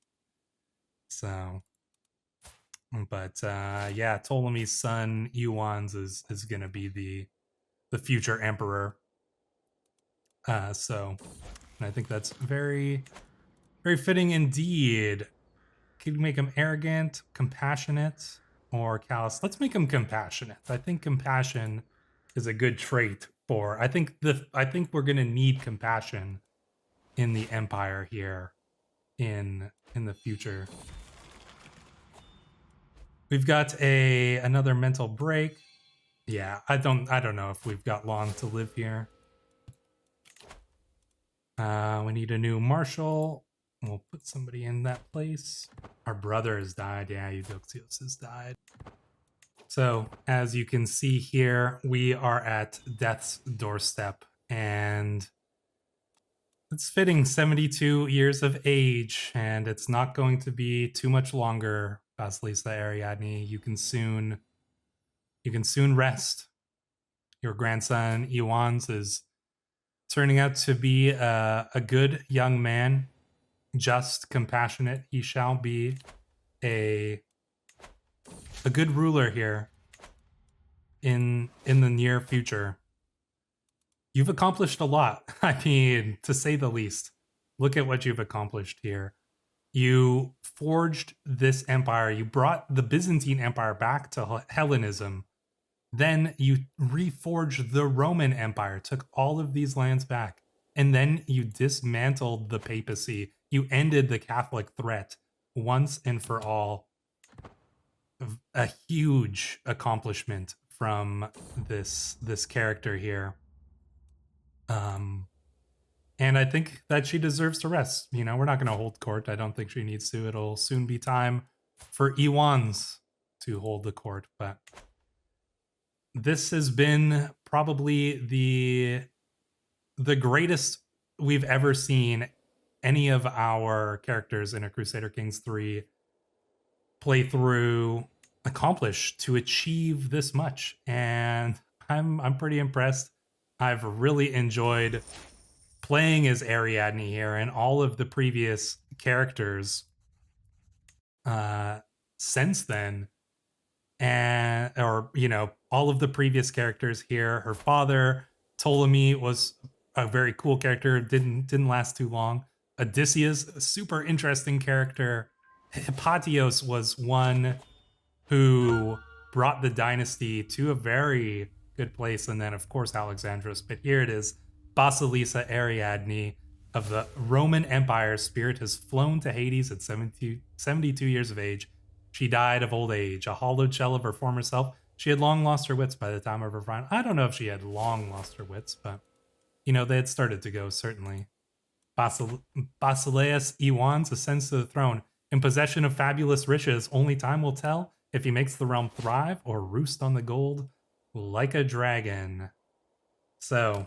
[SPEAKER 1] So, but yeah, Ptolemy's son Euans is gonna be the future emperor. So I think that's very, very fitting indeed. Could make him arrogant, compassionate, or callous? Let's make him compassionate. I think compassion is a good trait for. I think we're gonna need compassion in the empire here in the future. We've got another mental break. Yeah, I don't know if we've got long to live here. We need a new marshal. We'll put somebody in that place. Our brother has died. Yeah, Eudoxios has died. So, as you can see here, we are at death's doorstep. And It's fitting, 72 years of age, and it's not going to be too much longer, Vasilisa Ariadne. You can soon rest. Your grandson Iwans is turning out to be a good young man, just, compassionate. He shall be a good ruler here in the near future. You've accomplished a lot. I mean, to say the least. Look at what you've accomplished here. You forged this empire. You brought the Byzantine Empire back to Hellenism. Then you reforged the Roman Empire, took all of these lands back. And then you dismantled the papacy. You ended the Catholic threat once and for all. A huge accomplishment from this character here. And I think that she deserves to rest. You know, we're not going to hold court. I don't think she needs to. It'll soon be time for Iwans to hold the court. But this has been probably the greatest we've ever seen any of our characters in a Crusader Kings 3 playthrough accomplish to achieve this much. And I'm pretty impressed. I've really enjoyed playing as Ariadne here, and all of the previous characters since then, and all of the previous characters here. Her father Ptolemy was a very cool character. Didn't last too long. Odysseus, a super interesting character. Hypatios was one who brought the dynasty to a very good place, and then of course Alexandros. But here it is, Vasilisa Ariadne of the Roman Empire. Spirit has flown to Hades at 72 years of age. She died of old age, a hollowed shell of her former self. She had long lost her wits by the time of her final. I don't know if she had long lost her wits, but they had started to go, certainly. Basileus Iwans ascends to the throne in possession of fabulous riches. Only time will tell if he makes the realm thrive or roost on the gold like a dragon. So,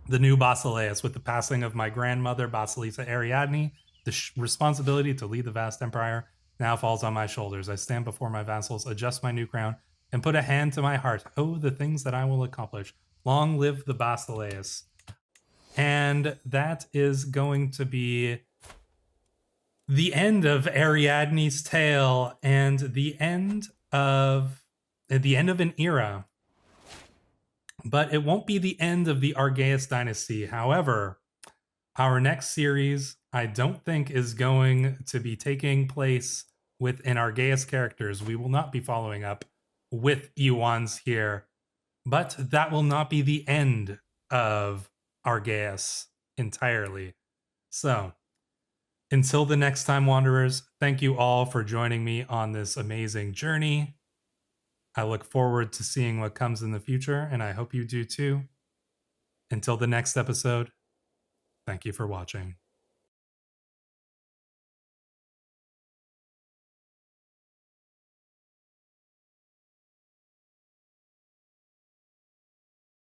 [SPEAKER 1] the new Basileus, with the passing of my grandmother, Vasilisa Ariadne, the responsibility to lead the vast empire now falls on my shoulders. I stand before my vassals, adjust my new crown, and put a hand to my heart. Oh, the things that I will accomplish. Long live the Basileus. And that is going to be the end of Ariadne's tale and the end of an era. But it won't be the end of the Argaeus dynasty. However, our next series, I don't think, is going to be taking place with an Argaeus characters. We will not be following up with Iwans here. But that will not be the end of Argaeus entirely. So, until the next time, Wanderers, thank you all for joining me on this amazing journey. I look forward to seeing what comes in the future, and I hope you do too. Until the next episode, thank you for watching.